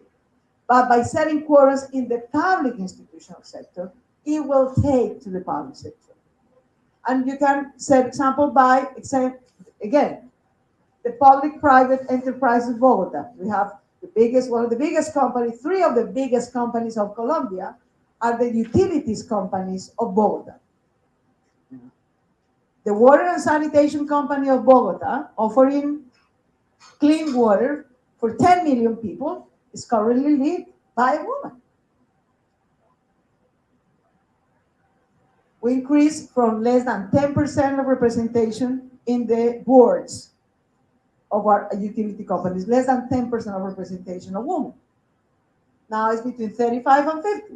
But by setting quotas in the public institutional sector, it will take to the public sector. And you can set example by, again, the public-private enterprises of Bogota. We have one of the biggest companies, three of the biggest companies of Colombia are the utilities companies of Bogota. The Water and Sanitation Company of Bogota, offering clean water for 10 million people, is currently led by a woman. We increased from less than 10% of representation in the boards of our utility companies, less than 10% of representation of women. Now it's between 35 and 50.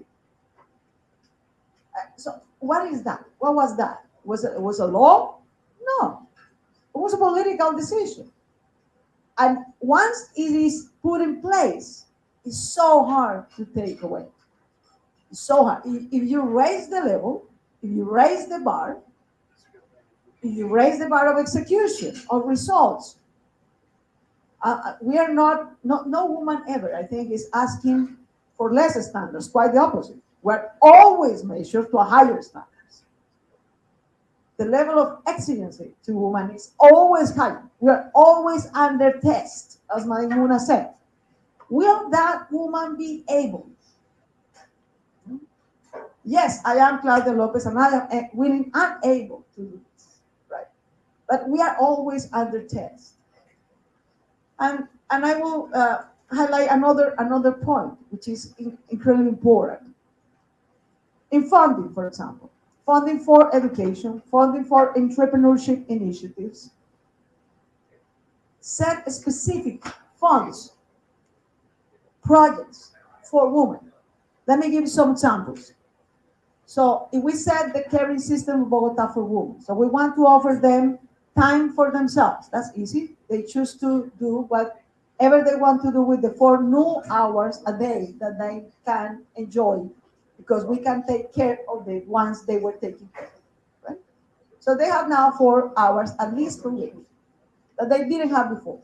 So what is that? What was that? Was it a law? No. It was a political decision. And once it is put in place, it's so hard to take away. It's so hard. If you raise the level, if you raise the bar, if you raise the bar of execution, of results, we are no woman ever, I think, is asking for less standards, quite the opposite. We're always measured to a higher standards. the level of exigency to women is always high. We are always under test, as Maimuna said. Will that woman be able? Yes, I am Claudia Lopez, and I am willing and able to do this, right? But we are always under test. And I will highlight another point, which is incredibly important. In funding, for example, funding for education, funding for entrepreneurship initiatives, set specific funds, projects for women. Let me give you some examples. So if we set the caring system of Bogota for women, so we want to offer them time for themselves. That's easy. They choose to do whatever they want to do with the 4 new hours a day that they can enjoy, because we can take care of the ones they were taking care of, right? So they have now 4 hours at least per week that they didn't have before.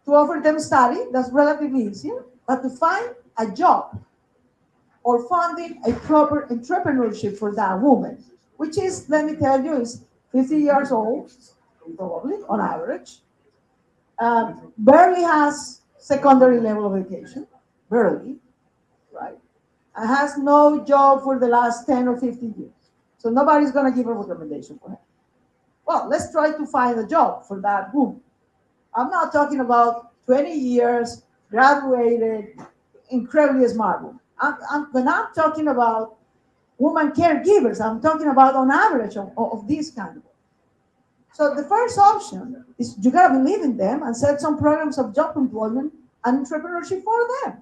To offer them study, that's relatively easier, but to find a job or funding a proper entrepreneurship for that woman, which is, let me tell you, is 50 years old, probably, on average, barely has secondary level of education, barely, right? And has no job for the last 10 or 15 years. So nobody's gonna give a recommendation for her. Well, let's try to find a job for that woman. I'm not talking about 20 years, graduated, incredibly smart woman. When I'm talking about woman caregivers, I'm talking about on average of this kind of. So the first option is you gotta believe in them and set some programs of job employment and entrepreneurship for them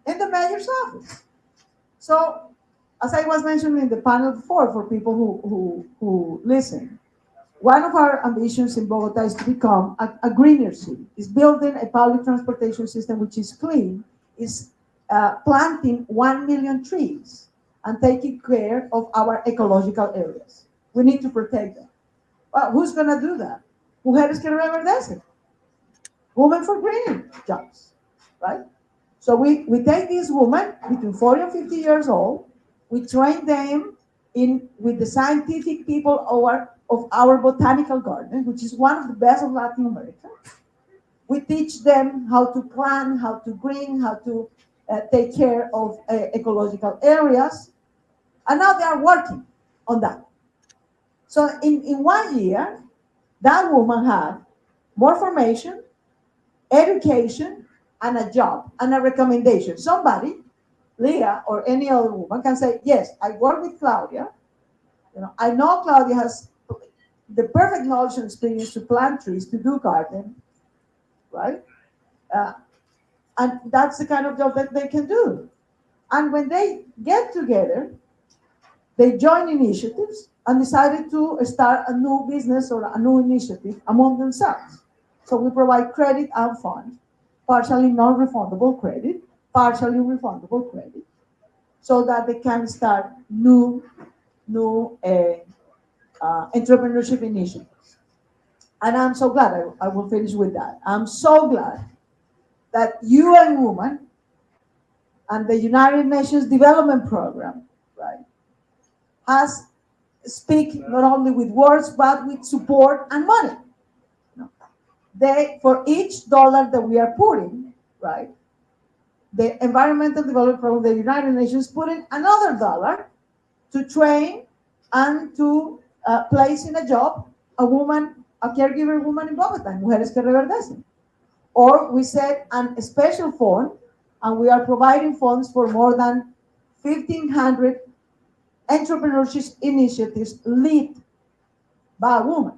in the mayor's office. So as I was mentioning in the panel before, for people who listen, one of our ambitions in Bogota is to become a greener city. Is building a public transportation system which is clean, is planting 1 million trees and taking care of our ecological areas. We need to protect them. Well, who's going to do that? Mujeres que reverdecen. Women for green jobs, right? So we take these women between 40 and 50 years old, we train them with the scientific people of our botanical garden, which is one of the best of Latin America. We teach them how to plant, how to green, how to take care of ecological areas. And now they are working on that. So in 1 year, that woman had more formation, education, and a job, and a recommendation. Somebody, Leah or any other woman, can say, yes, I work with Claudia. I know Claudia has the perfect knowledge and experience to plant trees, to do garden, right? And that's the kind of job that they can do. And when they get together, they join initiatives and decided to start a new business or a new initiative among themselves. So we provide credit and fund, partially non-refundable credit, partially refundable credit, so that they can start new entrepreneurship initiatives. And I'm so glad, I will finish with that. I'm so glad that UN Women and the United Nations Development Program, right, has speak not only with words, but with support and money. They, for each dollar that we are putting, right, the Environmental Development Program, the United Nations, put in another dollar to train and to place in a job a woman, a caregiver woman in Bogota, Mujeres que Reverdecen. Or we set a special fund, and we are providing funds for more than 1,500 entrepreneurship initiatives led by women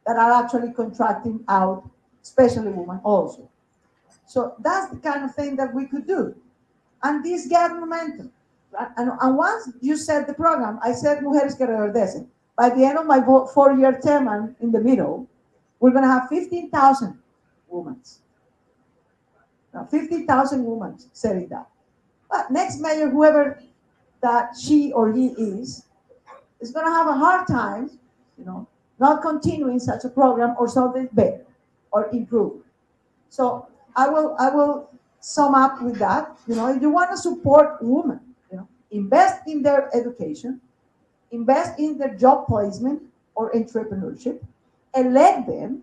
that are actually contracting out, especially women also. So that's the kind of thing that we could do. And this gave momentum. Right? And once you set the program, I said Mujeres que Reverdecen. By the end of my 4-year term and in the middle, we're going to have 15,000 women. Now, 50,000 women setting that. But next mayor, whoever that she or he is going to have a hard time, not continuing such a program or something better or improve. So I will sum up with that. If you want to support women, invest in their education, invest in their job placement or entrepreneurship, elect them,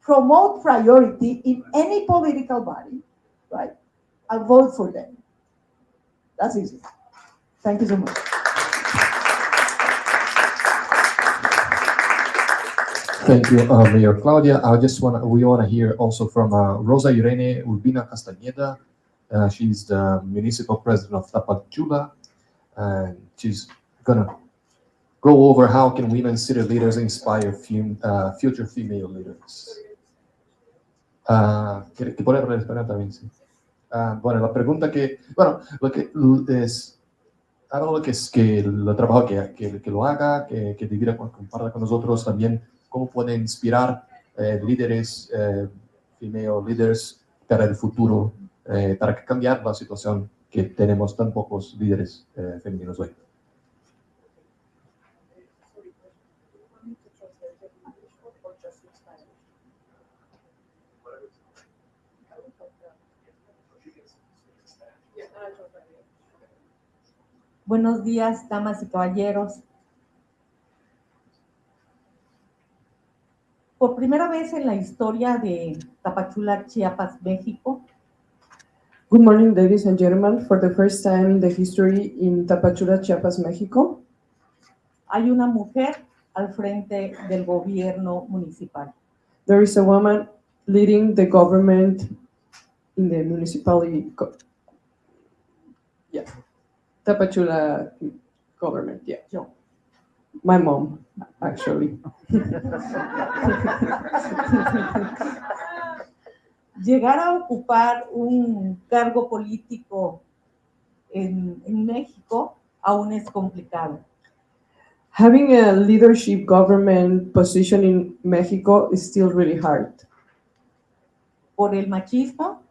promote priority in any political body, right? And vote for them. That's easy. Thank you so much. Thank you, Mayor Claudia. We want to hear also from Rosa Irene Urbina Castañeda. She's the municipal president of Tapachula, and she's gonna go over how can women city leaders inspire future female leaders. ¿Qué poner esperar también? Sí. Bueno, la pregunta lo que es algo que lo trabajo que lo haga, que divida, comparta con nosotros también cómo puede inspirar líderes, female leaders para el futuro, para cambiar la situación que tenemos tan pocos líderes femeninos hoy. Buenos días, damas y caballeros. Por primera vez en la historia de Tapachula, Chiapas, México, Good morning, ladies and gentlemen. For the first time in the history in Tapachula, Chiapas, Mexico, hay una mujer al frente del gobierno municipal. there is a woman leading the government in the municipality. Tapachula government, yeah. Yo. My mom, actually. Llegar a ocupar un cargo político en México aún es complicado. Having a leadership government position in Mexico is still really hard. Por el machismo,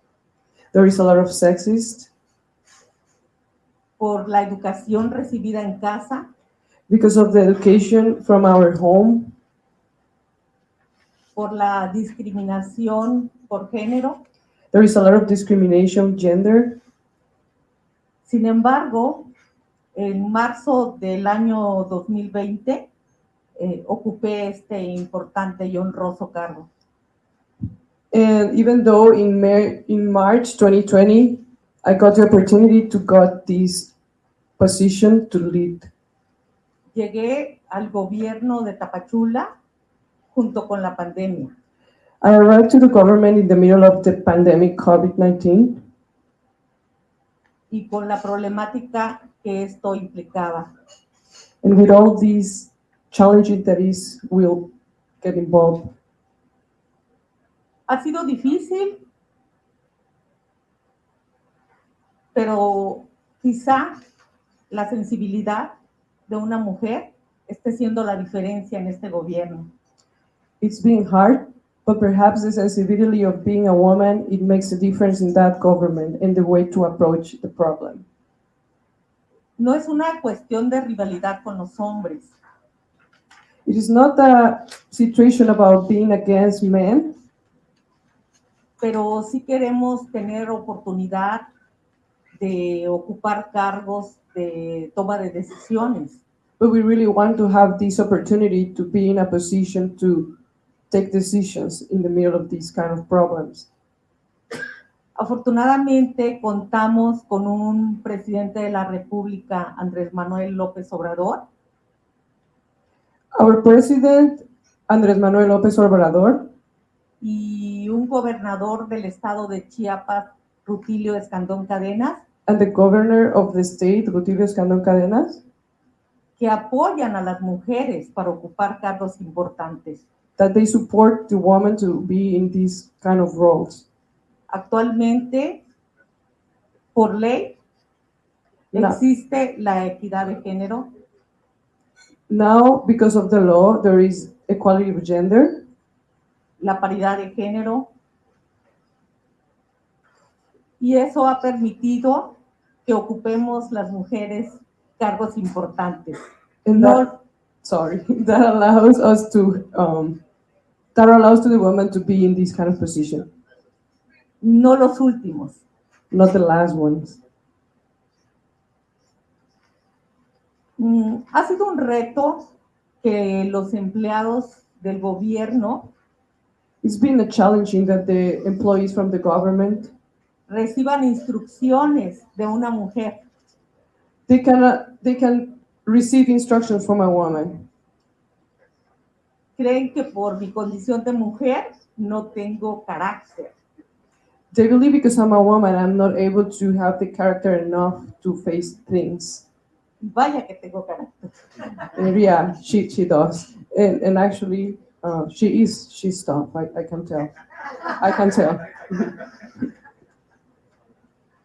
There is a lot of sexist, por la educación recibida en casa, because of the education from our home, por la discriminación por género. there is a lot of discrimination, gender. Sin embargo, en marzo del año 2020 ocupé este importante y honroso cargo. And even though in March 2020, I got the opportunity to got this position to lead. Llegué al gobierno de Tapachula junto con la pandemia. I arrived to the government in the middle of the pandemic COVID-19 y con la problemática que esto implicaba. and with all these challenges that will get involved. Ha sido difícil, pero quizá la sensibilidad de una mujer esté siendo la diferencia en este gobierno. It's been hard, but perhaps the sensibility of being a woman, it makes a difference in that government and the way to approach the problem. No es una cuestión de rivalidad con los hombres. It is not a situation about being against men, pero sí queremos tener oportunidad de ocupar cargos de toma de decisiones. but we really want to have this opportunity to be in a position to take decisions in the middle of these kind of problems. Afortunadamente contamos con un presidente de la República, Andrés Manuel López Obrador. Our president, Andrés Manuel López Obrador, y un gobernador del estado de Chiapas, Rutilio Escandón Cadenas, and the governor of the state, Rutilio Escandón Cadenas, que apoyan a las mujeres para ocupar cargos importantes. that they support the woman to be in these kind of roles. Actualmente, por ley, existe la equidad de género. Now, because of the law, there is equality of gender, la paridad de género, y eso ha permitido que ocupemos las mujeres cargos importantes. and that allows us to the woman to be in this kind of position. No los últimos. Not the last ones. Ha sido un reto que los empleados del gobierno It's been a challenging that the employees from the government, reciban instrucciones de una mujer. they can receive instructions from a woman. Creen que por mi condición de mujer no tengo carácter. They believe because I'm a woman, I'm not able to have the character enough to face things. Vaya que tengo carácter. And yeah, she does. And actually, she's tough. I can tell. I can tell.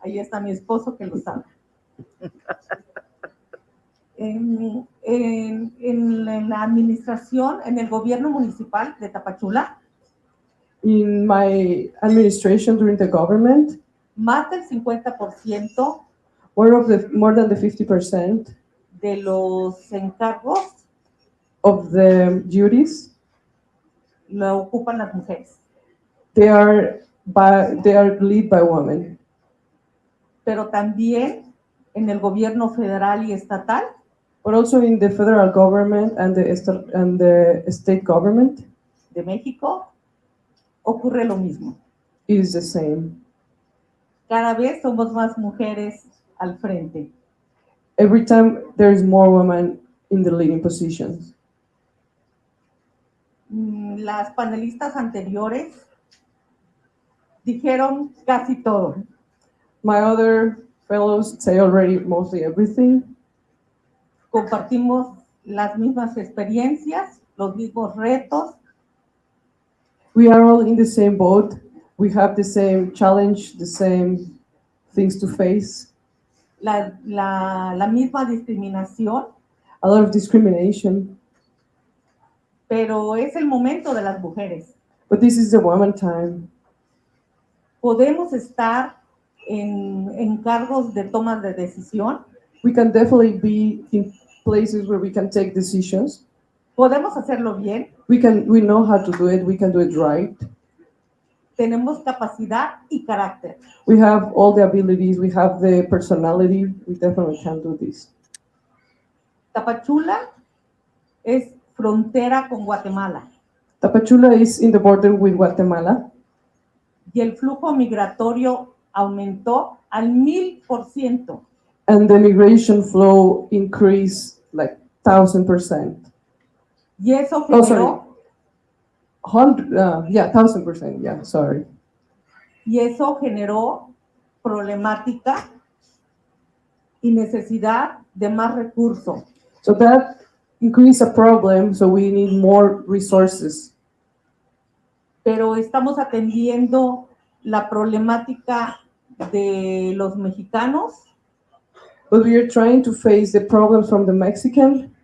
Ahí está mi esposo que lo sabe. En la administración, en el gobierno municipal de Tapachula, In my administration during the government, más del 50% more than the 50% de los encargos of the duties, lo ocupan las mujeres. they are led by women. Pero también en el gobierno federal y estatal, But also in the federal government and the state government, de México, ocurre lo mismo. it is the same. Cada vez somos más mujeres al frente. Every time there is more women in the leading positions. Las panelistas anteriores dijeron casi todo. My other fellows say already mostly everything. Compartimos las mismas experiencias, los mismos retos. We are all in the same boat. We have the same challenge, the same things to face. La misma discriminación. A lot of discrimination. Pero es el momento de las mujeres. But this is the woman time. Podemos estar en cargos de tomas de decisión. We can definitely be in places where we can take decisions. Podemos hacerlo bien. We know how to do it. We can do it right. Tenemos capacidad y carácter. We have all the abilities. We have the personality. We definitely can do this. Tapachula es frontera con Guatemala. Tapachula is in the border with Guatemala. Y el flujo migratorio aumentó al 1000%. And the migration flow increased like 1000%. Y eso generó, 1000%, yeah, sorry. Y eso generó problemática y necesidad de más recursos. So that increased a problem, so we need more resources. Pero estamos atendiendo la problemática de los mexicanos. But we are trying to face the problems from the Mexican.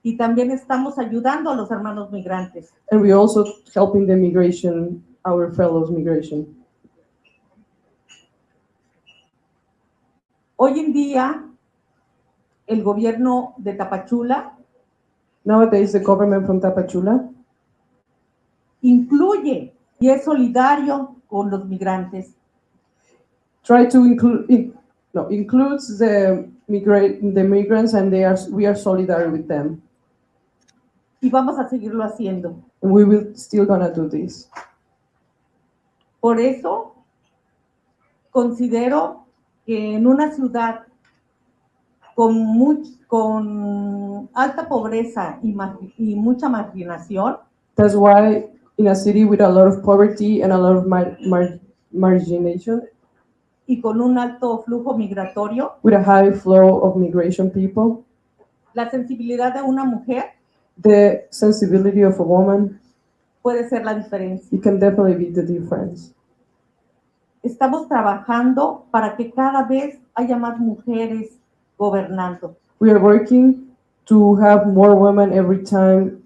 Y también estamos ayudando a los hermanos migrantes. And we also helping the migration, our fellows migration. Hoy en día, el gobierno de Tapachula, nowadays the government from Tapachula, incluye y es solidario con los migrantes. Try to includes the migrants, and we are solidary with them. Y vamos a seguirlo haciendo. And we will still gonna do this. Por eso considero que en una ciudad con alta pobreza y mucha marginación, that's why in a city with a lot of poverty and a lot of margination, y con un alto flujo migratorio, with a high flow of migration people, la sensibilidad de una mujer, the sensibility of a woman, puede ser la diferencia. it can definitely be the difference. Estamos trabajando para que cada vez haya más mujeres gobernando. We are working to have more women every time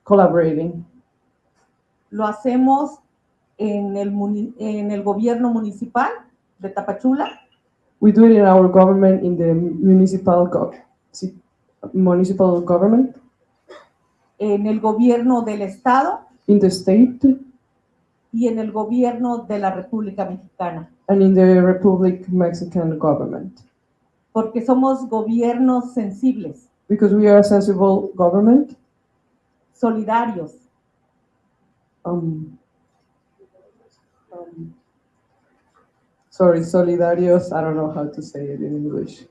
collaborating. Lo hacemos en el gobierno municipal de Tapachula. We do it in our government, in the municipal government. En el gobierno del estado. In the state. Y en el gobierno de la República Mexicana. And in the Republic Mexican government. porque somos gobiernos sensibles, because we are a sensible government. solidarios, Um, sorry, solidarios. I don't know how to say it in English.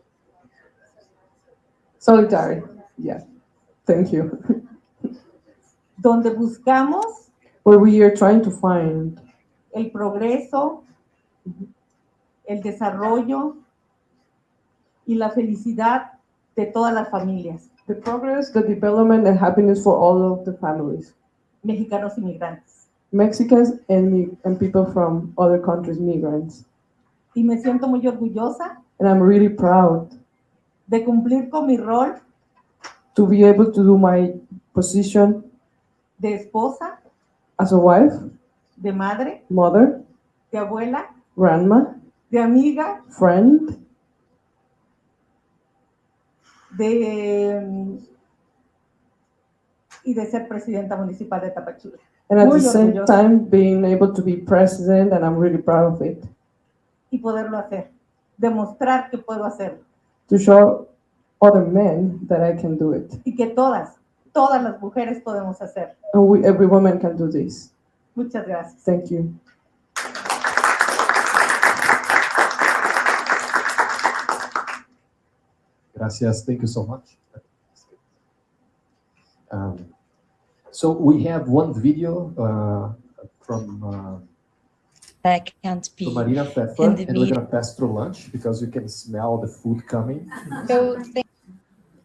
Solitary. Yeah. Thank you. donde buscamos Where we are trying to find el progreso, el desarrollo y la felicidad de todas las familias, the progress, the development, and happiness for all of the families, mexicanos inmigrantes. Mexicans and people from other countries, migrants. Y me siento muy orgullosa And I'm really proud de cumplir con mi rol to be able to do my position de esposa, as a wife, de madre, mother, de abuela, grandma, de amiga, friend, y de ser presidenta municipal de Tapachula. and at Muy the same orgullosa. time being able to be president, and I'm really proud of it. Y poderlo hacer, demostrar que puedo hacerlo. To show other men that I can do it. Y que todas las mujeres podemos hacerlo. And every woman can do this. Muchas gracias. Thank you. Gracias. Thank you so much. So we have one video from That can't be Marina Pfeffer, in the and we're meeting. going to pass through lunch because you can smell the food coming. So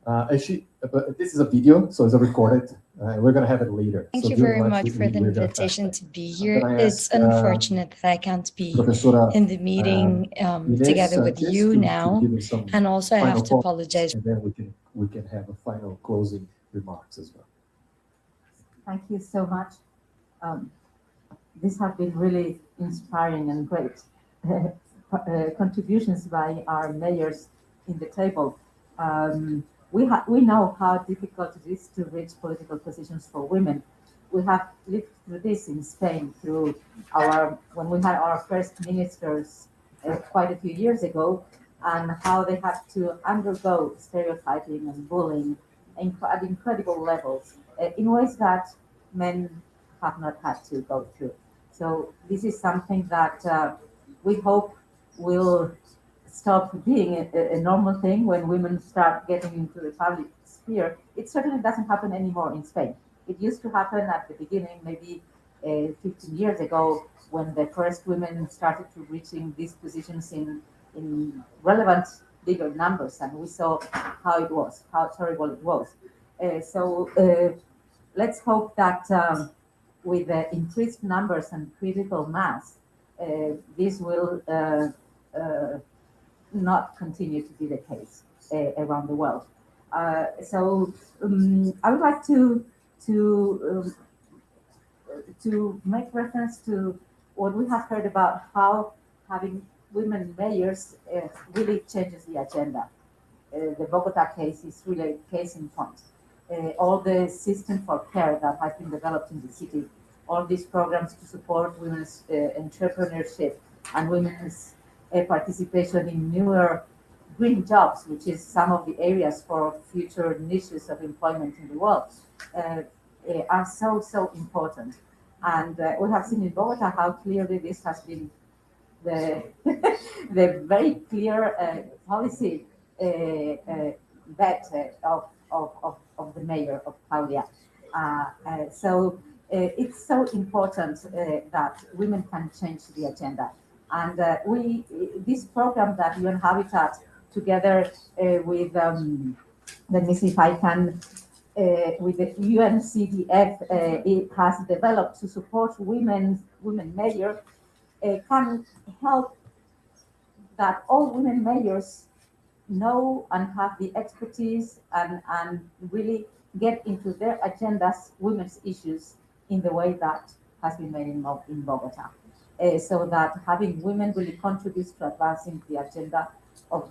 But this is a video, so it's a recorded. We're going to have it later. thank So you during very lunch, much for the we're gonna pass invitation that. to be I'm here. gonna It's ask, unfortunate that I can't be Professora, in the meeting Inés together with Sanchez you to now. give us some And also I final have to comments, apologize. and then we can have a final closing remarks as well. Thank you so much. These have been really inspiring and great contributions by our mayors in the table. We know how difficult it is to reach political positions for women. We have lived through this in Spain when we had our first ministers quite a few years ago, and how they had to undergo stereotyping and bullying at incredible levels in ways that men have not had to go through. So this is something that we hope will stop being a normal thing when women start getting into the public sphere. It certainly doesn't happen anymore in Spain. It used to happen at the beginning, maybe 15 years ago, when the first women started to reaching these positions in relevant bigger numbers, and we saw how it was, how terrible it was. Let's hope that with the increased numbers and critical mass, this will not continue to be the case around the world. I would like to make reference to what we have heard about how having women mayors really changes the agenda. The Bogota case is really a case in point. All the system for care that has been developed in the city, all these programs to support women's entrepreneurship and women's participation in newer green jobs, which is some of the areas for future niches of employment in the world, are so important. And we have seen in Bogota how clearly this has been the very clear policy bet of the mayor of Claudia. It's so important that women can change the agenda. And this program that UN Habitat, together with, let me see if I can, with the UNCDF, it has developed to support women mayors, can help that all women mayors know and have the expertise and really get into their agendas women's issues in the way that has been made in Bogota. So that having women really contributes to advancing the agenda of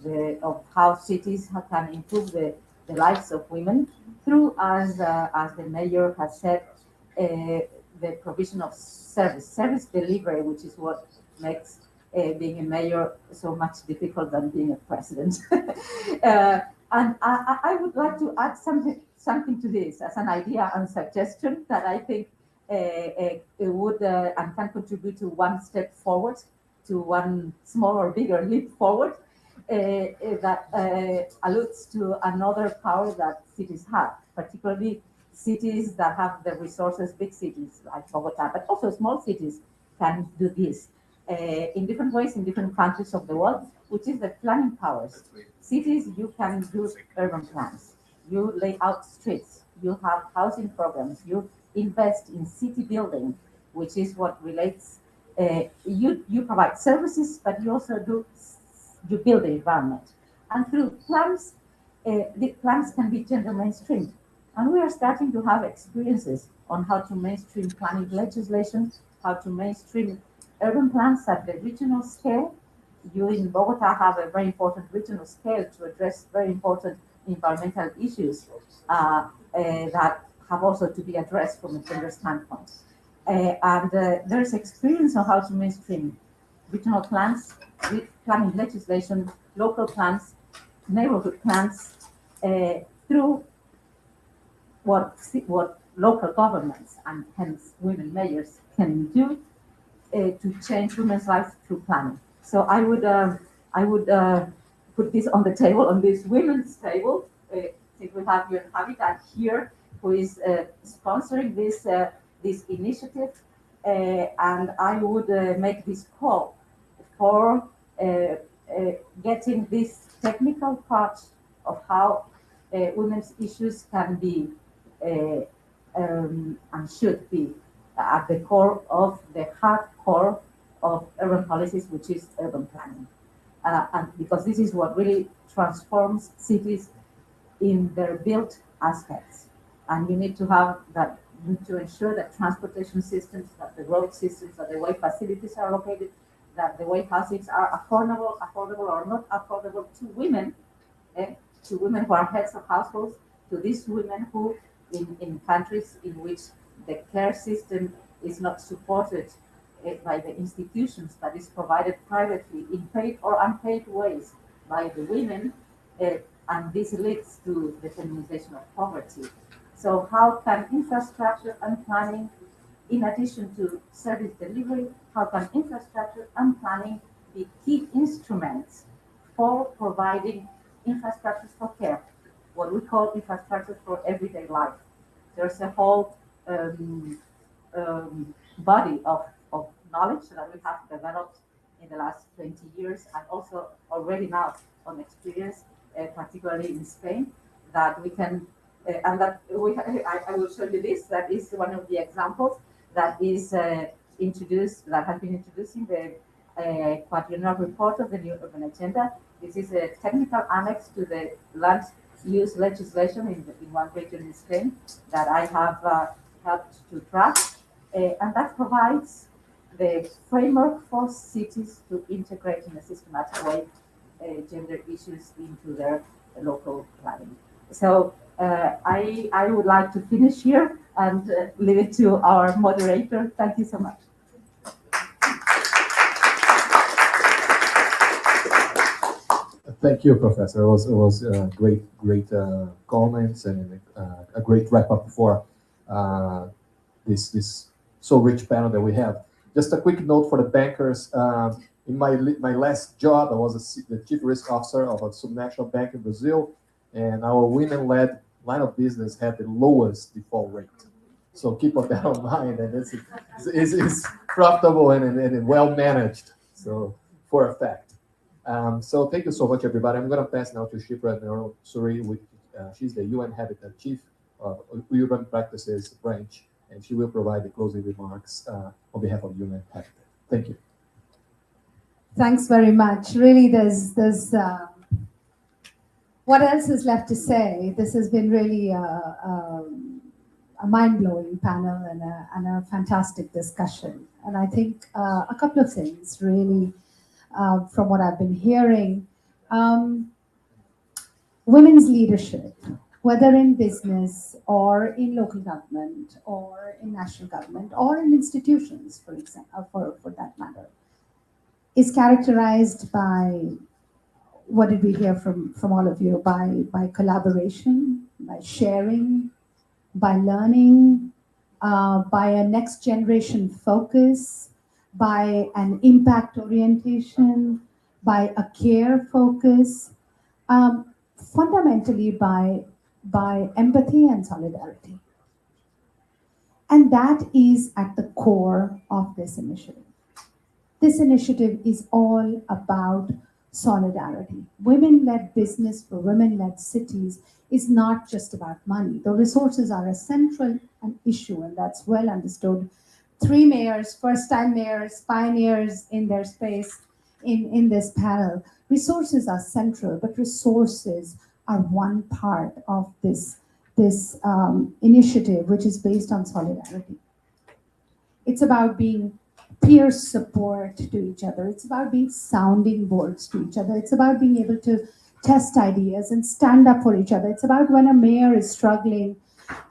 how cities can improve the lives of women through, as the mayor has said, the provision of service delivery, which is what makes being a mayor so much difficult than being a president. And I would like to add something to this as an idea and suggestion that I think it would and can contribute to one step forward, to one small or bigger leap forward, that alludes to another power that cities have, particularly cities that have the resources, big cities like Bogota, but also small cities can do this in different ways in different countries of the world, which is the planning powers. Cities, you can do urban plans, you lay out streets, you have housing programs, you invest in city building, which is what relates, you provide services, but you also you build the environment. And through plans, the plans can be gender mainstreamed. And we are starting to have experiences on how to mainstream planning legislation, how to mainstream urban plans at the regional scale. You in Bogota have a very important regional scale to address very important environmental issues that have also to be addressed from a gender standpoint. And there's experience on how to mainstream regional plans, planning legislation, local plans, neighborhood plans, through what local governments and hence women mayors can do to change women's lives through planning. So I would put this on the table, on this women's table. Since we have your Habitat here, who is sponsoring this initiative, and I would make this call for getting this technical part of how women's issues can be and should be at the core of the hard core of urban policies, which is urban planning. And because this is what really transforms cities in their built aspects. And you need to have that, you need to ensure that transportation systems, that the road systems, that the way facilities are located, that the way housings are affordable or not affordable to women who are heads of households, to these women who in countries in which the care system is not supported by the institutions, but is provided privately in paid or unpaid ways by the women, and this leads to the feminization of poverty. So how can infrastructure and planning, in addition to service delivery, how can infrastructure and planning be key instruments for providing infrastructures for care, what we call infrastructure for everyday life? There's a whole body of knowledge that we have developed in the last 20 years, and also already now on experience, particularly in Spain, that we can, and that I will show you this, that is one of the examples that is introduced, that has been introduced in the quadrennial report of the New Urban Agenda. This is a technical annex to the land use legislation in one region in Spain that I have helped to draft, and that provides the framework for cities to integrate in a systematic way gender issues into their local planning. So I would like to finish here and leave it to our moderator. Thank you so much. Thank you, Professor. It was great comments and a great wrap up for this so rich panel that we have. Just a quick note for the bankers. In my last job, I was the chief risk officer of a subnational bank in Brazil, and our women-led line of business had the lowest default rate. So keep that in mind, and it's profitable and well managed. So for a fact. So thank you so much, everybody. I'm going to pass now to Shipra Suri. She's the UN Habitat Chief of Urban Practices Branch, and she will provide the closing remarks on behalf of UN Habitat. Thank you. Thanks very much. Really, there's what else is left to say? This has been really a mind-blowing panel and a fantastic discussion. And I think a couple of things really from what I've been hearing. Women's leadership, whether in business or in local government or in national government or in institutions, for example, for that matter, is characterized by, what did we hear from all of you? By collaboration, by sharing, by learning, by a next generation focus, by an impact orientation, by a care focus, fundamentally by empathy and solidarity. And that is at the core of this initiative. This initiative is all about solidarity. Women-led business for women-led cities is not just about money. The resources are a central issue, and that's well understood. 3 mayors, first-time mayors, pioneers in their space in this panel. Resources are central, but resources are one part of this initiative, which is based on solidarity. It's about being peer support to each other. It's about being sounding boards to each other. It's about being able to test ideas and stand up for each other. It's about when a mayor is struggling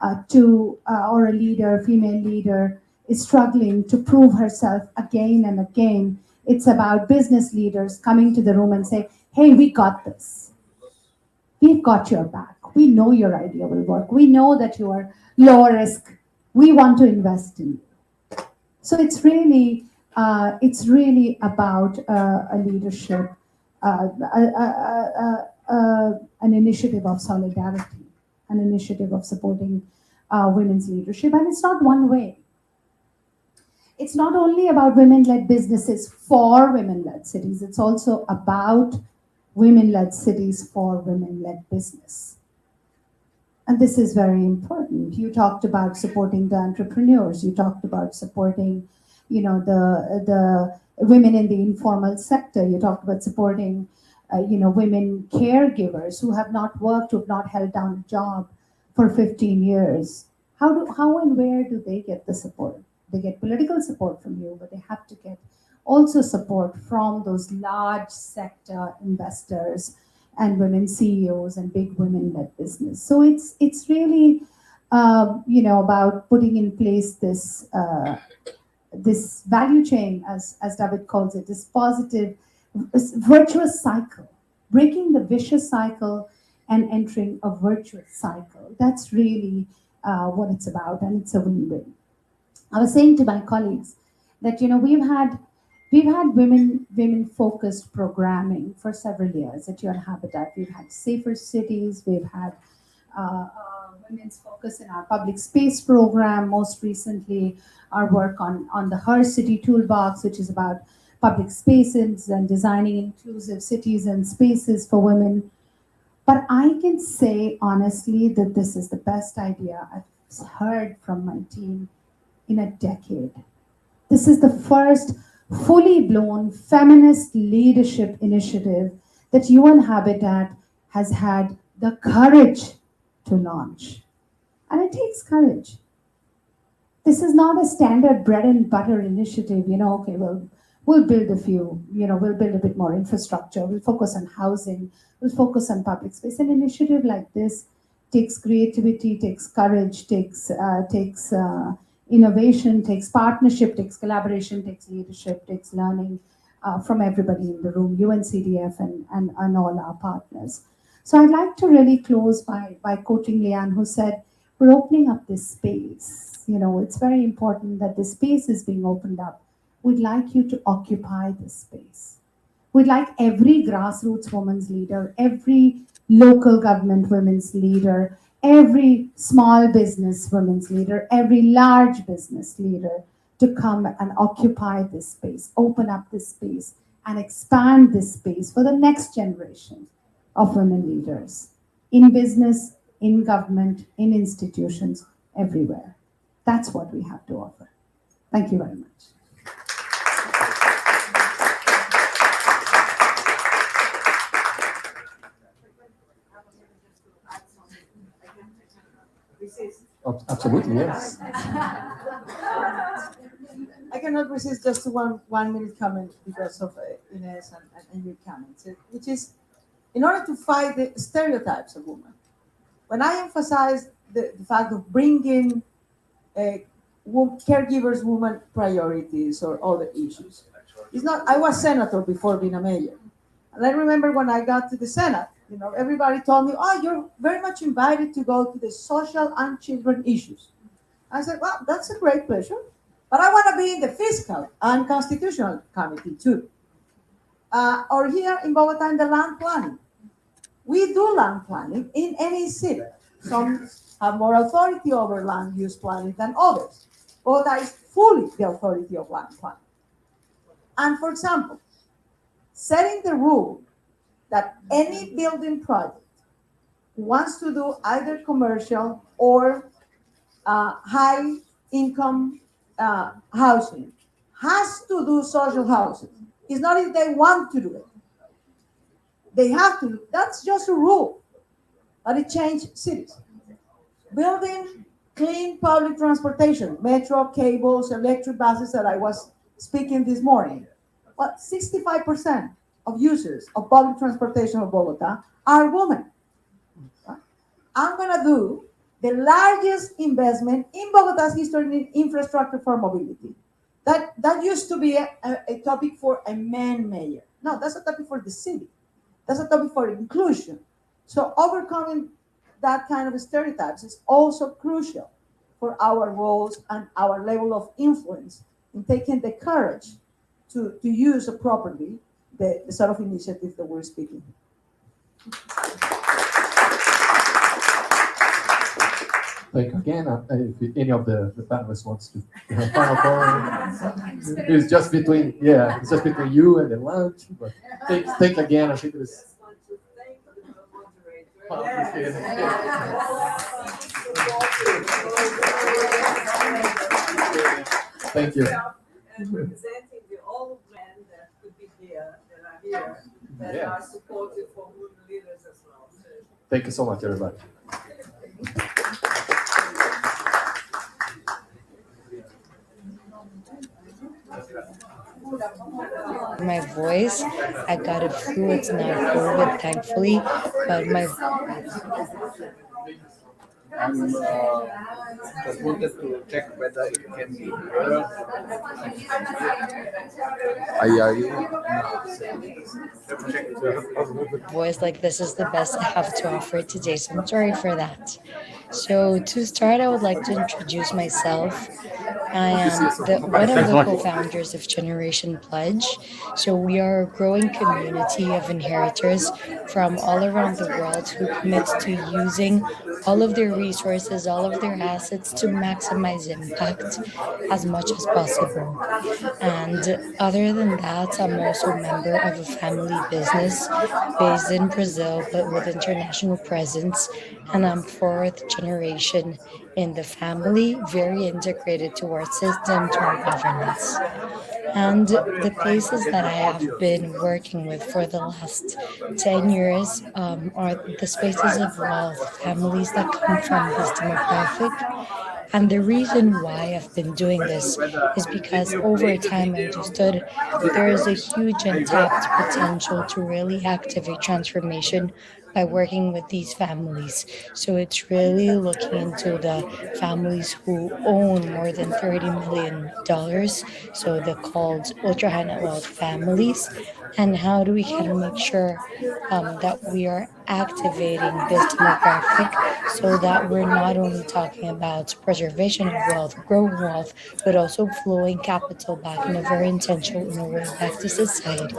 or a leader, female leader, is struggling to prove herself again and again. It's about business leaders coming to the room and say, hey, we got this. We've got your back. We know your idea will work. We know that you are low risk. We want to invest in you. So it's really about a leadership, an initiative of solidarity, an initiative of supporting women's leadership. And it's not one way. It's not only about women-led businesses for women-led cities. It's also about women-led cities for women-led business. And this is very important. You talked about supporting the entrepreneurs. You talked about supporting, the women in the informal sector. You talked about supporting, women caregivers who have not worked, who have not held down a job for 15 years. How and where do they get the support? They get political support from you, but they have to get also support from those large sector investors and women CEOs and big women-led business. So it's really, about putting in place this value chain, as David calls it, this positive, virtuous cycle, breaking the vicious cycle and entering a virtuous cycle. That's really what it's about, and it's a win-win. I was saying to my colleagues that we've had women-focused programming for several years at UN Habitat. We've had safer cities. We've had women's focus in our public space program. Most recently, our work on the Her City Toolbox, which is about public spaces and designing inclusive cities and spaces for women. But I can say honestly that this is the best idea I've heard from my team in a decade. This is the first fully blown feminist leadership initiative that UN Habitat has had the courage to launch. And it takes courage. This is not a standard bread and butter initiative, okay, well, we'll build a few, we'll build a bit more infrastructure, we'll focus on housing, we'll focus on public space. An initiative like this takes creativity, takes courage, takes innovation, takes partnership, takes collaboration, takes leadership, takes learning from everybody in the room, UNCDF and all our partners. So I'd like to really close by quoting Leanne, who said, we're opening up this space. It's very important that this space is being opened up. We'd like you to occupy this space. We'd like every grassroots women's leader, every local government women's leader, every small business women's leader, every large business leader to come and occupy this space, open up this space, and expand this space for the next generation of women leaders in business, in government, in institutions, everywhere. That's what we have to offer. Thank you very much. Absolutely, yes. I cannot resist just one minute comment because of Ines and your comments, which is, in order to fight the stereotypes of women, when I emphasize the fact of bringing caregivers, women priorities or other issues, It's not, I was senator before being a mayor. And I remember when I got to the Senate, everybody told me, oh, you're very much invited to go to the social and children issues. I said, well, that's a great pleasure, but I want to be in the fiscal and constitutional committee too. Or here in Bogota in the land planning. We do land planning in any city. Some have more authority over land use planning than others. Bogota is fully the authority of land planning. And for example, setting the rule that any building project wants to do either commercial or high income housing has to do social housing. It's not if they want to do it. They have to. That's just a rule. But it changed cities. Building clean public transportation, metro, cables, electric buses that I was speaking this morning. Well, 65% of users of public transportation of Bogota are women. I'm going to do the largest investment in Bogota's history in infrastructure for mobility. That used to be a topic for a man mayor. No, that's a topic for the city. That's a topic for inclusion. So overcoming that kind of stereotypes is also crucial for our roles and our level of influence in taking the courage to use properly the sort of initiative that we're speaking. Thank you again. If any of the panelists wants to have final comment, it's just between you and the lunch. But thank again. I think it was. Thank you. And representing the old men that could be here, that are here, that are supportive for women leaders as well. So, thank you so much, everybody. My voice, I got it through. It's not COVID, thankfully, but my Just wanted to check whether it can be heard. voice like this is the best I have to offer today, so I'm sorry for that. So to start, I would like to introduce myself. I am one of the co-founders of Generation Pledge. So we are a growing community of inheritors from all around the world who commit to using all of their resources, all of their assets to maximize impact as much as possible. And other than that, I'm also a member of a family business based in Brazil, but with international presence. And I'm fourth generation in the family, very integrated to our system, to our governance. And the places that I have been working with for the last 10 years are the spaces of wealth, families that come from this demographic. And the reason why I've been doing this is because over time I understood there is a huge untapped potential to really activate transformation by working with these families. So it's really looking into the families who own more than $30 million. So they're called ultra high net wealth families. And how do we kind of make sure that we are activating this demographic so that we're not only talking about preservation of wealth, growing wealth, but also flowing capital back in a very intentional way back to society.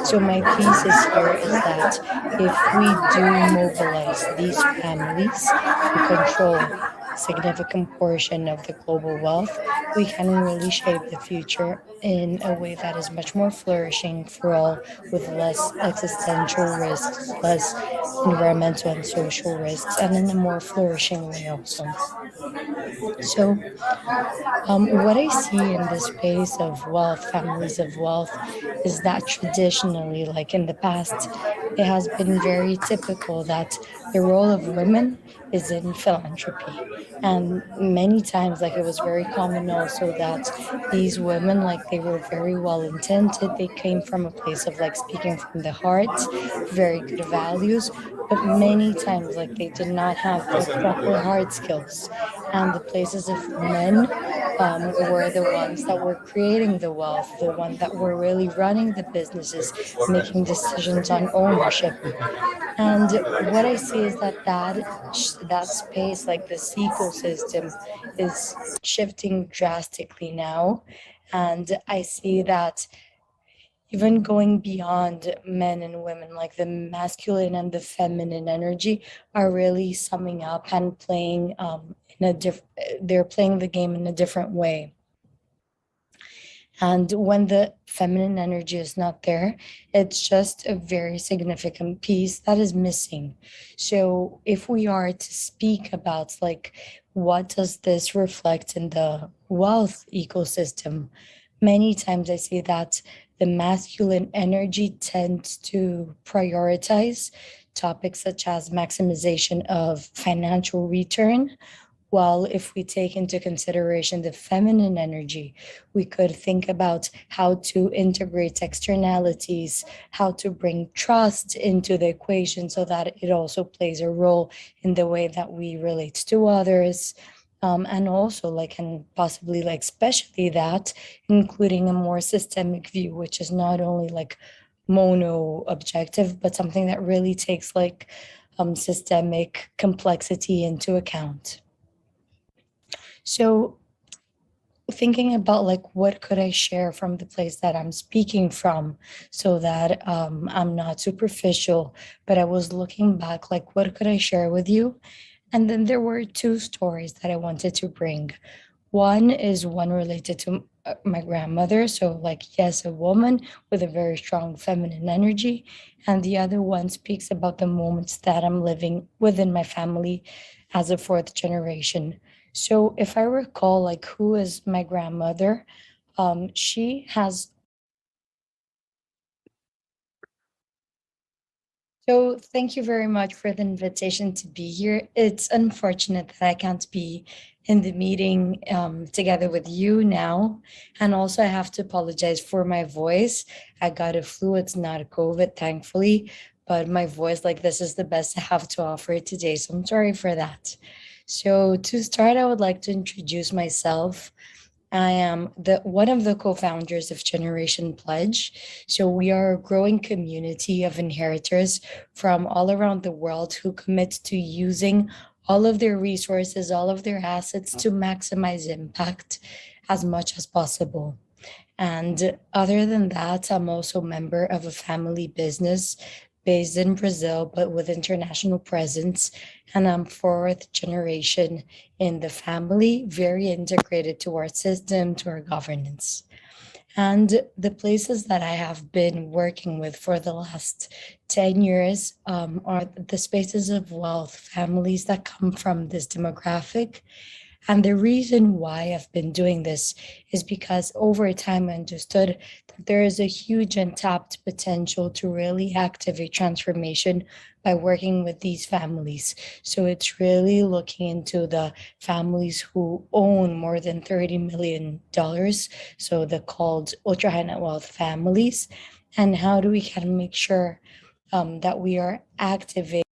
So my thesis here is that if we do mobilize these families who control a significant portion of the global wealth, we can really shape the future in a way that is much more flourishing for all, with less existential risks, less environmental and social risks, and in a more flourishing way also. So what I see in this space of wealth, families of wealth, is that traditionally, like in the past, it has been very typical that the role of women is in philanthropy. And many times, like it was very common also that these women, like they were very well intended. They came from a place of like speaking from the heart, very good values, but many times like they did not have the proper hard skills. and the places of men were the ones that were creating the wealth, the one that were really running the businesses, making decisions on ownership. And what I see is that that space, like this ecosystem, is shifting drastically now. And I see that even going beyond men and women, like the masculine and the feminine energy are really summing up and playing in a they're playing the game in a different way. And when the feminine energy is not there, it's just a very significant piece that is missing. So if we are to speak about like what does this reflect in the wealth ecosystem, many times I see that the masculine energy tends to prioritize topics such as maximization of financial return, while if we take into consideration the feminine energy, we could think about how to integrate externalities, how to bring trust into the equation so that it also plays a role in the way that we relate to others. And also like, and possibly like, especially that, including a more systemic view, which is not only like mono objective, but something that really takes like systemic complexity into account. So thinking about like what could I share from the place that I'm speaking from so that I'm not superficial, but I was looking back like what could I share with you? And then there were two stories that I wanted to bring. One is one related to my grandmother, so like yes, a woman with a very strong feminine energy, and the other one speaks about the moments that I'm living within my family as a fourth generation. So if I recall, like who is my grandmother, she has. So thank you very much for the invitation to be here. It's unfortunate that I can't be in the meeting together with you now. And also I have to apologize for my voice. I got a flu, it's not a COVID, thankfully, but my voice, like this is the best I have to offer today. So I'm sorry for that. So to start, I would like to introduce myself. I am the one of the co-founders of Generation Pledge. So we are a growing community of inheritors from all around the world who commit to using all of their resources, all of their assets to maximize impact as much as possible. And other than that, I'm also a member of a family business based in Brazil, but with international presence. And I'm fourth generation in the family, very integrated to our system, to our governance. And the places that I have been working with for the last 10 years are the spaces of wealth, families that come from this demographic. And the reason why I've been doing this is because over time I understood that there is a huge untapped potential to really activate transformation by working with these families. So it's really looking into the families who own more than $30 million. So the called ultra high net wealth families. And how do we kind of make sure that we are activating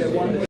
the one